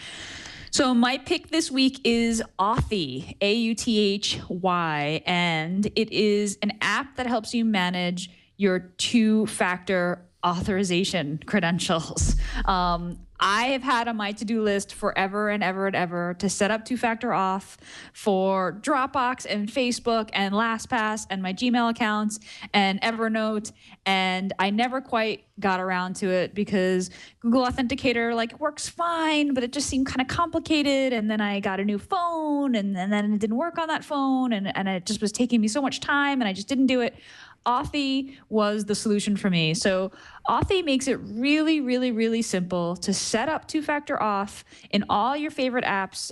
So my pick this week is Authy, Authy, and it is an app that helps you manage your two-factor authorization credentials. I have had on my to-do list forever and ever and ever to set up two-factor auth for Dropbox and Facebook and LastPass and my Gmail accounts and Evernote, and I never quite got around to it because Google Authenticator works fine, but it just seemed kind of complicated. And then I got a new phone, and then it didn't work on that phone, and it just was taking me so much time, and I just didn't do it. Authy was the solution for me. So Authy makes it really, really, really simple to set up two-factor auth in all your favorite apps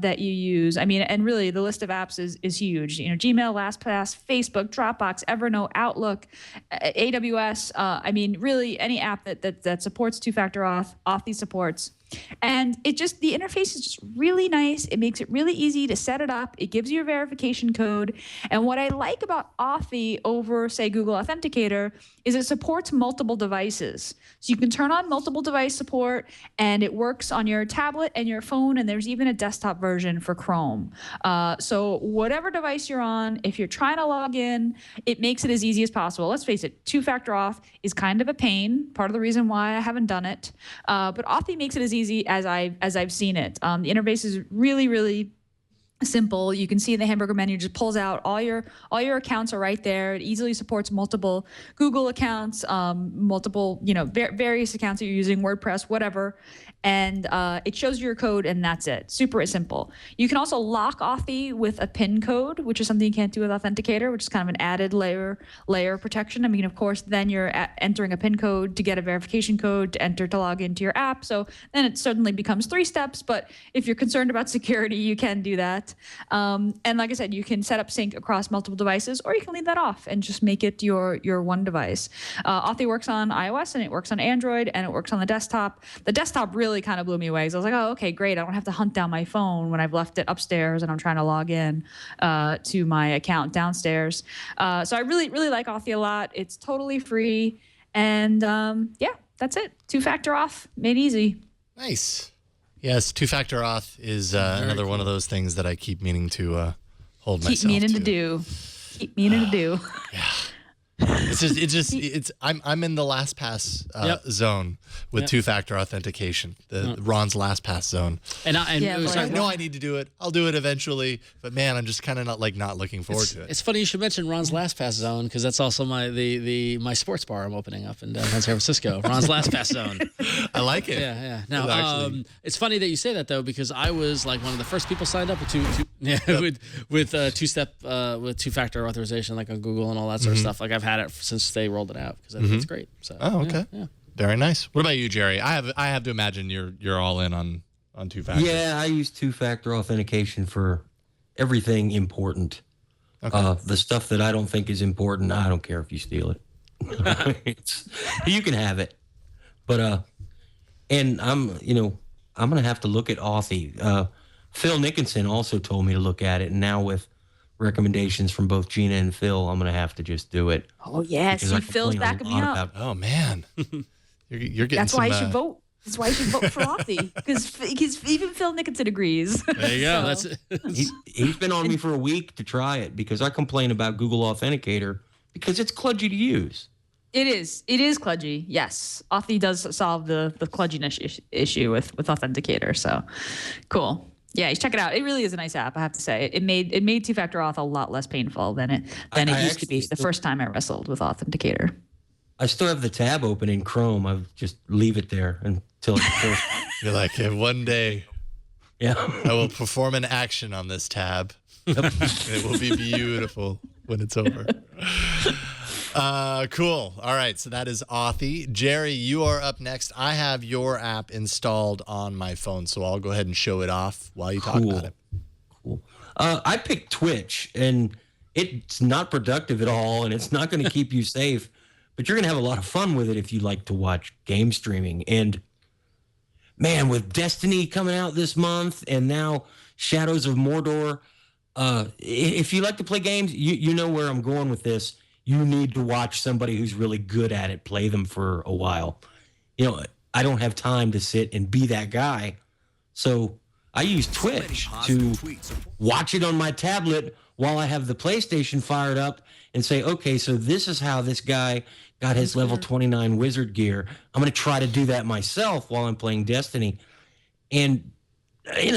that you use. I mean, and really the list of apps is huge. Gmail, LastPass, Facebook, Dropbox, Evernote, Outlook, AWS. I mean, really any app that supports two-factor auth, Authy supports. And the interface is just really nice. It makes it really easy to set it up. It gives you a verification code. And what I like about Authy over, say, Google Authenticator is it supports multiple devices. So you can turn on multiple device support, and it works on your tablet and your phone, and there's even a desktop version for Chrome. So whatever device you're on, if you're trying to log in, it makes it as easy as possible. Let's face it, two-factor auth is kind of a pain, part of the reason why I haven't done it. But Authy makes it as easy as I've seen it. The interface is really, really simple. You can see in the hamburger menu, just pulls out all your accounts are right there. It easily supports multiple Google accounts, multiple, various accounts that you're using, WordPress, whatever. And it shows you your code, and that's it. Super simple. You can also lock Authy with a PIN code, which is something you can't do with Authenticator, which is kind of an added layer of protection. I mean, of course, then you're entering a PIN code to get a verification code to enter to log into your app. So then it suddenly becomes 3 steps. But if you're concerned about security, you can do that. And like I said, you can set up sync across multiple devices, or you can leave that off and just make it your one device. Authy works on iOS, and it works on Android, and it works on the desktop. The desktop really kind of blew me away, because I was like, oh, okay, great. I don't have to hunt down my phone when I've left it upstairs and I'm trying to log in to my account downstairs. So I really, really like Authy a lot. It's totally free. And yeah, that's it. 2-factor auth, made easy. Nice. Yes, 2-factor auth is another one of those things that I keep meaning to hold myself to. Keep meaning to do. Yeah. I'm in the LastPass zone with 2-factor authentication, Ron's LastPass zone. And I know I need to do it. I'll do it eventually, but man, I'm just kind of not looking forward to it. It's funny you should mention Ron's LastPass zone, because that's also my sports bar I'm opening up in downtown San Francisco. Ron's LastPass zone. I like it. Yeah. Now, it's funny that you say that though, because I was like one of the first people signed up with with 2-factor authorization, like on Google and all that sort of stuff. Like I've had it since they rolled it out, because I think it's great. So, okay. Yeah. Very nice. What about you, Jerry? I have to imagine you're all in on 2-factor. Yeah, I use 2-factor authentication for everything important. Okay. The stuff that I don't think is important, I don't care if you steal it. You can have it. But and I'm gonna have to look at Authy. Phil Nickinson also told me to look at it, and now with recommendations from both Gina and Phil, I'm gonna have to just do it. Oh yeah, see, Phil's backing me up. Oh man, you're getting. That's why you should vote. That's why you should vote for Authy, because even Phil Nickinson agrees. There you go. So. He's been on me for a week to try it, because I complain about Google Authenticator because it's kludgy to use. It is kludgy. Yes, Authy does solve the kludginess issue with Authenticator. So cool. Yeah, check it out. It really is a nice app, I have to say. It made 2-factor auth a lot less painful than it used to be the first time I wrestled with Authenticator. I still have the tab open in Chrome. I just leave it there until it's You're like, hey, one day, I will perform an action on this tab. It will be beautiful when it's over. Cool. All right, so that is Authy. Jerry, you are up next. I have your app installed on my phone, so I'll go ahead and show it off while you talk about it. Cool. I picked Twitch, and it's not productive at all, and it's not going to keep you safe, but you're going to have a lot of fun with it if you like to watch game streaming. And man, with Destiny coming out this month, and now Shadows of Mordor, if you like to play games, you know where I'm going with this. You need to watch somebody who's really good at it play them for a while. I don't have time to sit and be that guy. So I use Twitch to watch it on my tablet while I have the PlayStation fired up and say, okay, so this is how this guy got his level 29 wizard gear. I'm going to try to do that myself while I'm playing Destiny. And, I'm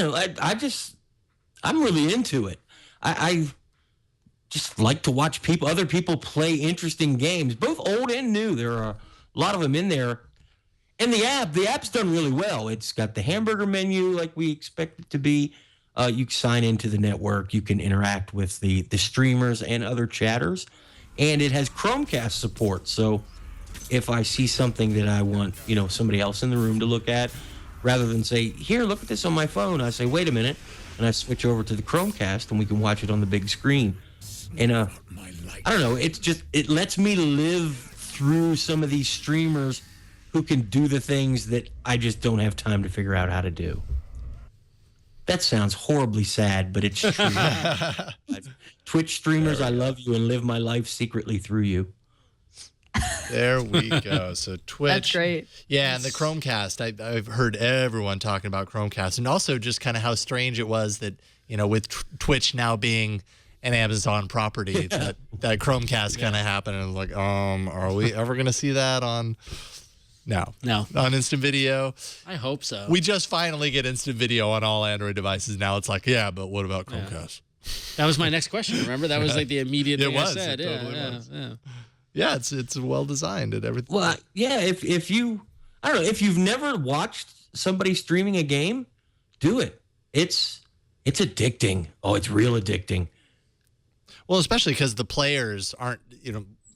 really into it. I just like to watch other people play interesting games, both old and new. There are a lot of them in there. And the app's done really well. It's got the hamburger menu like we expect it to be. You can sign into the network. You can interact with the streamers and other chatters. And it has Chromecast support. So if I see something that I want, somebody else in the room to look at, rather than say, here, look at this on my phone, I say, wait a minute. And I switch over to the Chromecast and we can watch it on the big screen. And I don't know, it lets me live through some of these streamers who can do the things that I just don't have time to figure out how to do. That sounds horribly sad, but it's true. Twitch streamers, I love you and live my life secretly through you. There we go. So Twitch. That's great. Yeah, and the Chromecast. I've heard everyone talking about Chromecast, and also just kind of how strange it was that, with Twitch now being an Amazon property, that Chromecast kind of happened, and like, are we ever going to see that on No. No. On instant video. I hope so. We just finally get instant video on all Android devices. Now it's like, yeah, but what about Chromecast? That was my next question. Remember, that was like the immediate thing I said. It totally was. Yeah, it's well designed and everything. Well, yeah. If you, I don't know, if you've never watched somebody streaming a game, do it. It's addicting. Oh, it's real addicting. Well, especially because the players aren't,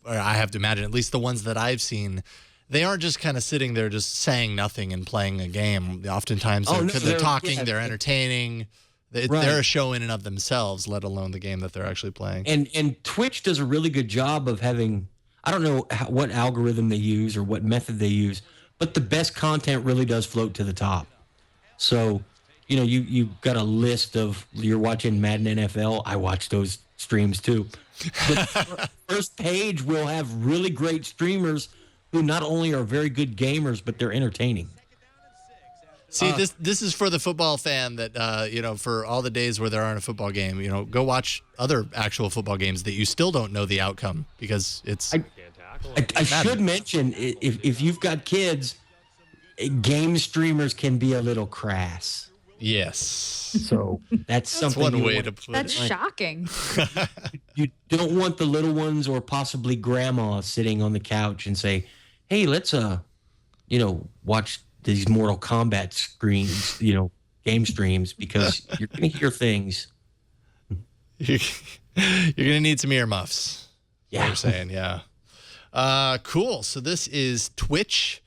or I have to imagine, at least the ones that I've seen, they aren't just kind of sitting there just saying nothing and playing a game. Oftentimes they're talking, they're entertaining. They're a show in and of themselves, let alone the game that they're actually playing. And Twitch does a really good job of having, I don't know what algorithm they use or what method they use, but the best content really does float to the top. So, you've got a list of, you're watching Madden NFL. I watch those streams too. But the first page will have really great streamers who not only are very good gamers, but they're entertaining. See, this is for the football fan that, for all the days where there aren't a football game, go watch other actual football games that you still don't know the outcome because it's... I should mention, if you've got kids, game streamers can be a little crass. Yes. So that's something one way to put it. That's shocking. You don't want the little ones or possibly grandma sitting on the couch and say, hey, let's, watch these Mortal Kombat screens, game streams, because you're going to hear things. You're going to need some earmuffs. Yeah. You're saying, yeah. Cool. So this is Twitch.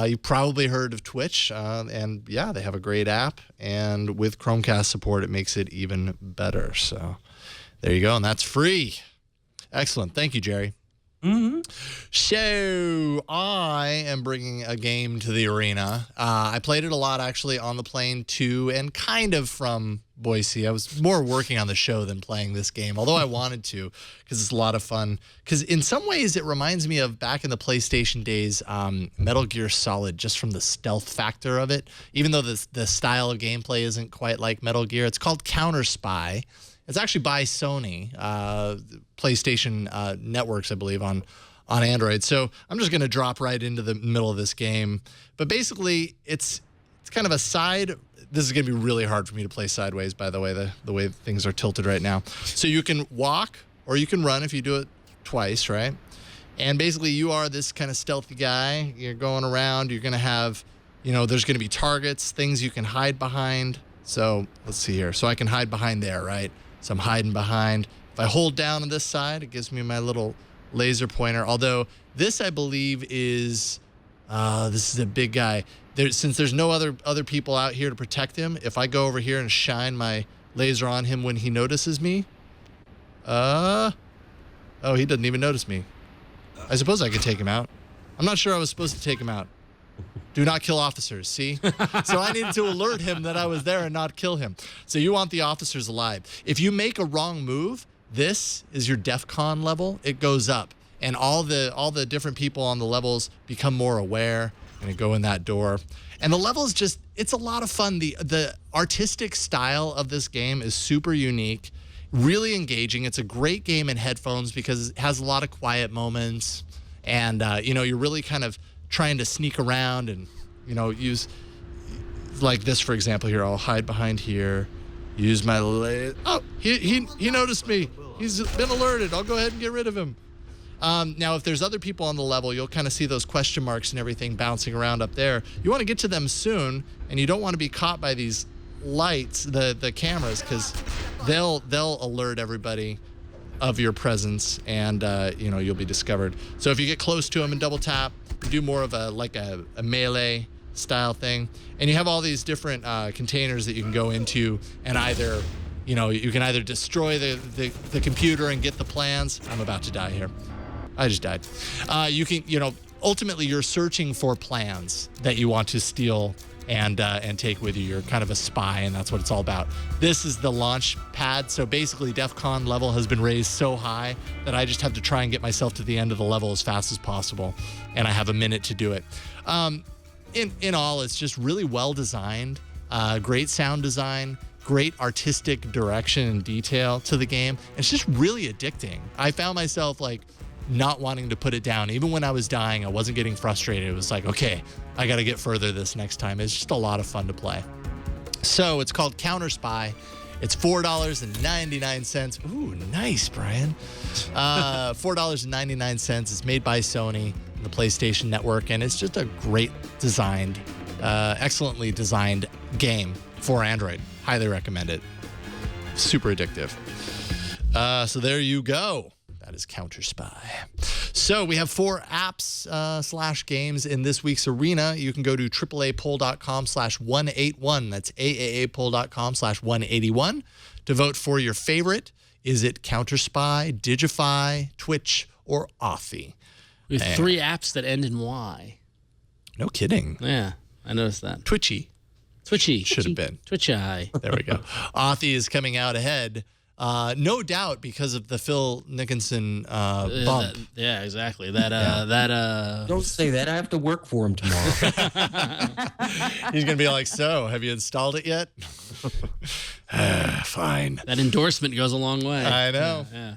You probably heard of Twitch. And yeah, they have a great app. And with Chromecast support, it makes it even better. So there you go. And that's free. Excellent. Thank you, Jerry. Mm-hmm. So I am bringing a game to the arena. I played it a lot actually on the plane to and kind of from Boise. I was more working on the show than playing this game, although I wanted to because it's a lot of fun. Because in some ways it reminds me of back in the PlayStation days, Metal Gear Solid, just from the stealth factor of it. Even though the style of gameplay isn't quite like Metal Gear, it's called Counter Spy. It's actually by Sony, PlayStation Networks, I believe, on Android. So I'm just going to drop right into the middle of this game. But basically, it's kind of a side. This is going to be really hard for me to play sideways, by the way, the way things are tilted right now. So you can walk or you can run if you do it twice, right? And basically, you are this kind of stealthy guy. You're going around. You're going to have, there's going to be targets, things you can hide behind. So let's see here. So I can hide behind there, right? So I'm hiding behind. If I hold down on this side, it gives me my little laser pointer. Although this, I believe, is this is a big guy. Since there's no other people out here to protect him, if I go over here and shine my laser on him when he notices me, he doesn't even notice me. I suppose I could take him out. I'm not sure I was supposed to take him out. Do not kill officers, see? So I needed to alert him that I was there and not kill him. So you want the officers alive. If you make a wrong move, this is your DEFCON level. It goes up. And all the different people on the levels become more aware and go in that door. And the level is just, it's a lot of fun. The artistic style of this game is super unique, really engaging. It's a great game in headphones because it has a lot of quiet moments. And, you're really kind of trying to sneak around and, use like this, for example, here. I'll hide behind here, use my he noticed me. He's been alerted. I'll go ahead and get rid of him. Now, if there's other people on the level, you'll kind of see those question marks and everything bouncing around up there. You want to get to them soon, and you don't want to be caught by these lights, the cameras, because they'll alert everybody of your presence, and you'll be discovered. So if you get close to them and double tap, you do more of a melee style thing, and you have all these different containers that you can go into, and either you can either destroy the computer and get the plans. I'm about to die here. I just died. You can ultimately you're searching for plans that you want to steal and take with you. You're kind of a spy, and that's what it's all about. This is the launch pad. So basically, DEFCON level has been raised so high that I just have to try and get myself to the end of the level as fast as possible, and I have a minute to do it. In all, it's just really well designed, great sound design, great artistic direction and detail to the game. It's just really addicting. I found myself not wanting to put it down. Even when I was dying, I wasn't getting frustrated. It was like, okay, I got to get further this next time. It's just a lot of fun to play. So it's called Counter Spy. It's $4.99. Ooh, nice, Bryan. $4.99. It's made by Sony, the PlayStation Network, and it's just a great designed, excellently designed game for Android. Highly recommend it. Super addictive. So there you go. That is Counter Spy. So we have 4 apps / games in this week's arena. You can go to AAApoll.com/181. That's AAApoll.com/181 to vote for your favorite. Is it Counter Spy, Digify, Twitch, or Authy? We have 3 apps that end in Y. No kidding. Yeah, I noticed that. Twitchy. Should have been. Twitchy. There we go. Authy is coming out ahead. No doubt because of the Phil Nickinson bump. Yeah, exactly. That Don't say that. I have to work for him tomorrow. He's going to be like, so, have you installed it yet? Fine. That endorsement goes a long way. I know. Yeah.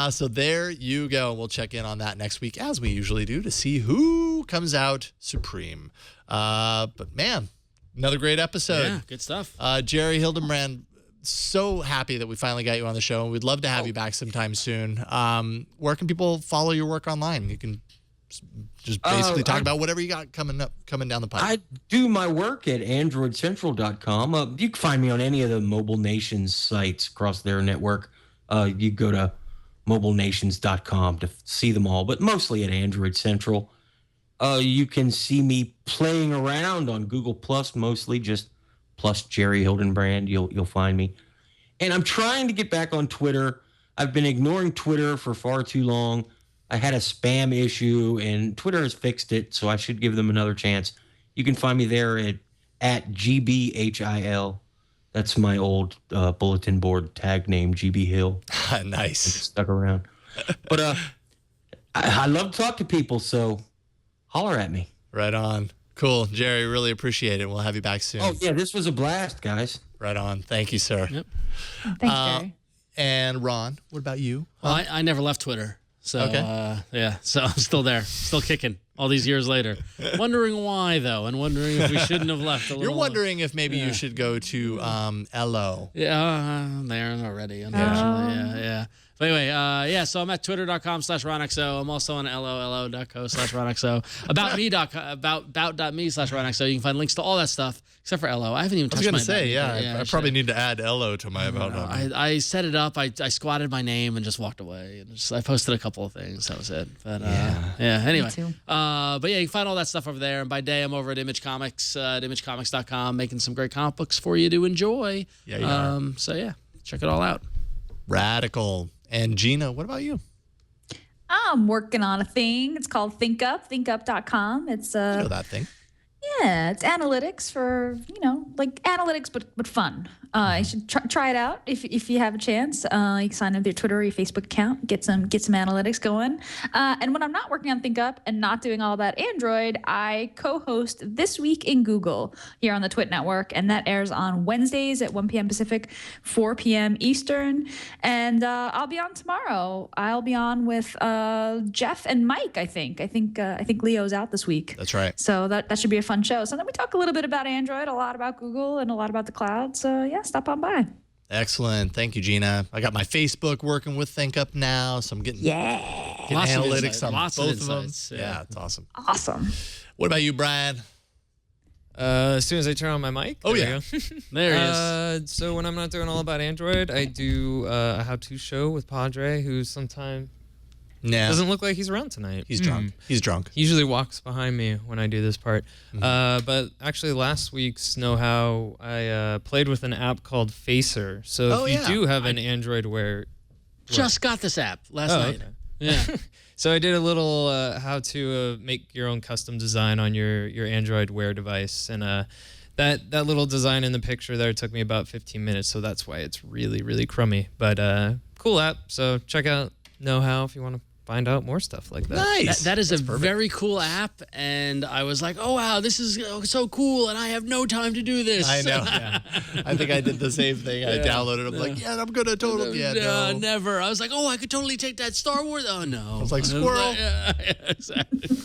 So there you go. We'll check in on that next week, as we usually do, to see who comes out supreme. But, man, another great episode. Yeah, good stuff. Jerry Hildenbrand, so happy that we finally got you on the show. We'd love to have you back sometime soon. Where can people follow your work online? You can just basically talk about whatever you got coming down the pipe. I do my work at AndroidCentral.com. You can find me on any of the Mobile Nations sites across their network. You go to MobileNations.com to see them all, but mostly at Android Central. You can see me playing around on Google Plus, mostly just plus Jerry Hildenbrand. You'll find me. And I'm trying to get back on Twitter. I've been ignoring Twitter for far too long. I had a spam issue, and Twitter has fixed it, so I should give them another chance. You can find me there at GBHIL. That's my old bulletin board tag name, GB Hill. Nice. Stuck around. But I love to talk to people, so holler at me. Right on. Cool. Jerry, really appreciate it. We'll have you back soon. Oh, yeah, this was a blast, guys. Right on. Thank you, sir. Yep. Thanks, Jerry. And Ron, what about you? Well, I never left Twitter. So, Okay. yeah, so I'm still there, still kicking all these years later. Wondering why, though, and wondering if we shouldn't have left a little. You're wondering if maybe you should go to LO. Yeah, I'm there already, unfortunately. Yeah. But anyway, so I'm at twitter.com/RonXO. I'm also on LOLO.co/RonXO. About.me/RonXO. You can find links to all that stuff, except for LO. I haven't even touched my I was going to say, button, I probably need to add LO to my about. I set it up. I squatted my name and just walked away. And I posted a couple of things. That was it. But anyway. Me too. But yeah, you can find all that stuff over there. And by day, I'm over at Image Comics, at imagecomics.com, making some great comic books for you to enjoy. Yeah, you are. So yeah, check it all out. Radical. And Gina, what about you? I'm working on a thing. It's called thinkup.com. It's I know that thing. Yeah, it's analytics for, like analytics, but fun. You should try it out if you have a chance. You can sign up with your Twitter or your Facebook account, get some analytics going. And when I'm not working on ThinkUp and not doing all about Android, I co-host This Week in Google here on the Twit Network, and that airs on Wednesdays at 1 p.m. Pacific, 4 p.m. Eastern. And I'll be on tomorrow. I'll be on with Jeff and Mike. I think Leo's out this week. That's right. So that should be a fun show. So then we talk a little bit about Android, a lot about Google, and a lot about the cloud. So yeah, stop on by. Excellent. Thank you, Gina. I got my Facebook working with ThinkUp now, so I'm getting Lots of analytics insight, on lots both of of them. insights, Yeah, it's awesome. Awesome. What about you, Bryan? As soon as I turn on my mic. Oh, there yeah. we go. There he is. So when I'm not doing all about Android, I do a how-to show with Padre, who sometimes Nah, doesn't look like he's around tonight. he's drunk. He's drunk. He usually walks behind me when I do this part. But actually, last week's know-how, I played with an app called Facer. So if you do have an Android Wear... Just got this app last night. Okay. Yeah. So I did a little how to make your own custom design on your Android Wear device. And that little design in the picture there took me about 15 minutes. So that's why it's really, really crummy. But cool app. So check out know-how if you want to find out more stuff like that. Nice. That is a very cool app, and I was like, oh wow, this is so cool, and I have no time to do this. I know. I think I did the same thing. I downloaded it. I'm like, yeah, I'm gonna totally. Yeah, no. Never. I was like, oh, I could totally take that Star Wars. Oh no. I was like, squirrel. Yeah, exactly.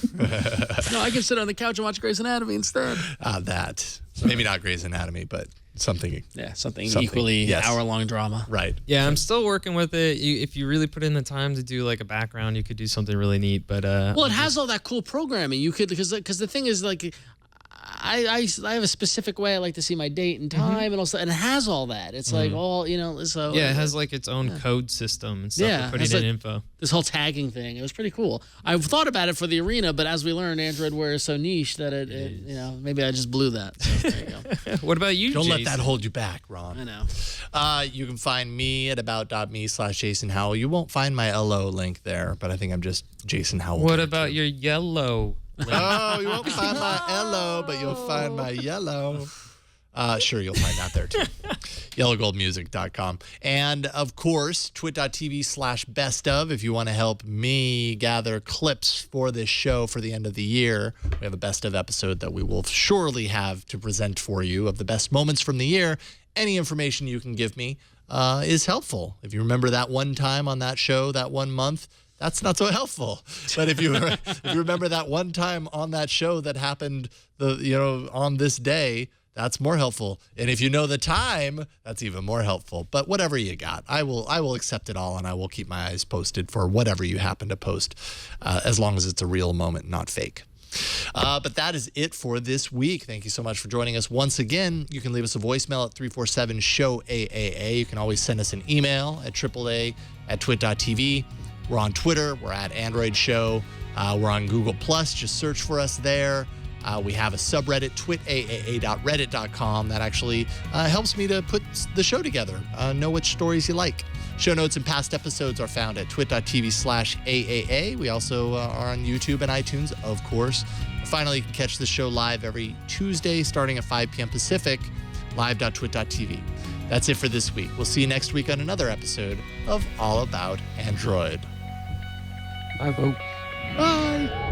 No, I can sit on the couch and watch Grey's Anatomy instead. That maybe not Grey's Anatomy, but something. Yeah, something equally hour-long drama. Right. Yeah, I'm still working with it. If you really put in the time to do like a background, you could do something really neat. But well, it has all that cool programming. You could because the thing is like. I have a specific way I like to see my date and time and also, and it has all that. It's like all, so. Yeah, it has like its own code system and stuff for putting in info. This whole tagging thing, it was pretty cool. I've thought about it for the arena, but as we learned, Android Wear is so niche that it maybe I just blew that. So there you go. What about you, Don't Jason? let that hold you back, Ron. I know. You can find me at about.me/Jason Howell. You won't find my LO link there, but I think I'm just Jason Howell. What about your yellow? Oh, you won't find my LO, but you'll find my yellow. Sure, you'll find that there too. yellowgoldmusic.com. And of course, twit.tv/bestof if you want to help me gather clips for this show for the end of the year. We have a best of episode that we will surely have to present for you of the best moments from the year. Any information you can give me is helpful. If you remember that one time on that show, that one month, that's not so helpful. But if you remember that one time on that show that happened on this day, that's more helpful. And if you know the time, that's even more helpful. But whatever you got, I will accept it all, and I will keep my eyes posted for whatever you happen to post, as long as it's a real moment, not fake. But that is it for this week. Thank you so much for joining us once again. You can leave us a voicemail at 347-SHOW-AAA. You can always send us an email at AAA@twit.tv. We're on Twitter. We're at Android Show. We're on Google+. Just search for us there. We have a subreddit, twitaaa.reddit.com. That actually helps me to put the show together, know which stories you like. Show notes and past episodes are found at twit.tv/AAA. We also are on YouTube and iTunes, of course. Finally, you can catch the show live every Tuesday starting at 5 p.m. Pacific, live.twit.tv. That's it for this week. We'll see you next week on another episode of All About Android. Bye, folks. Bye.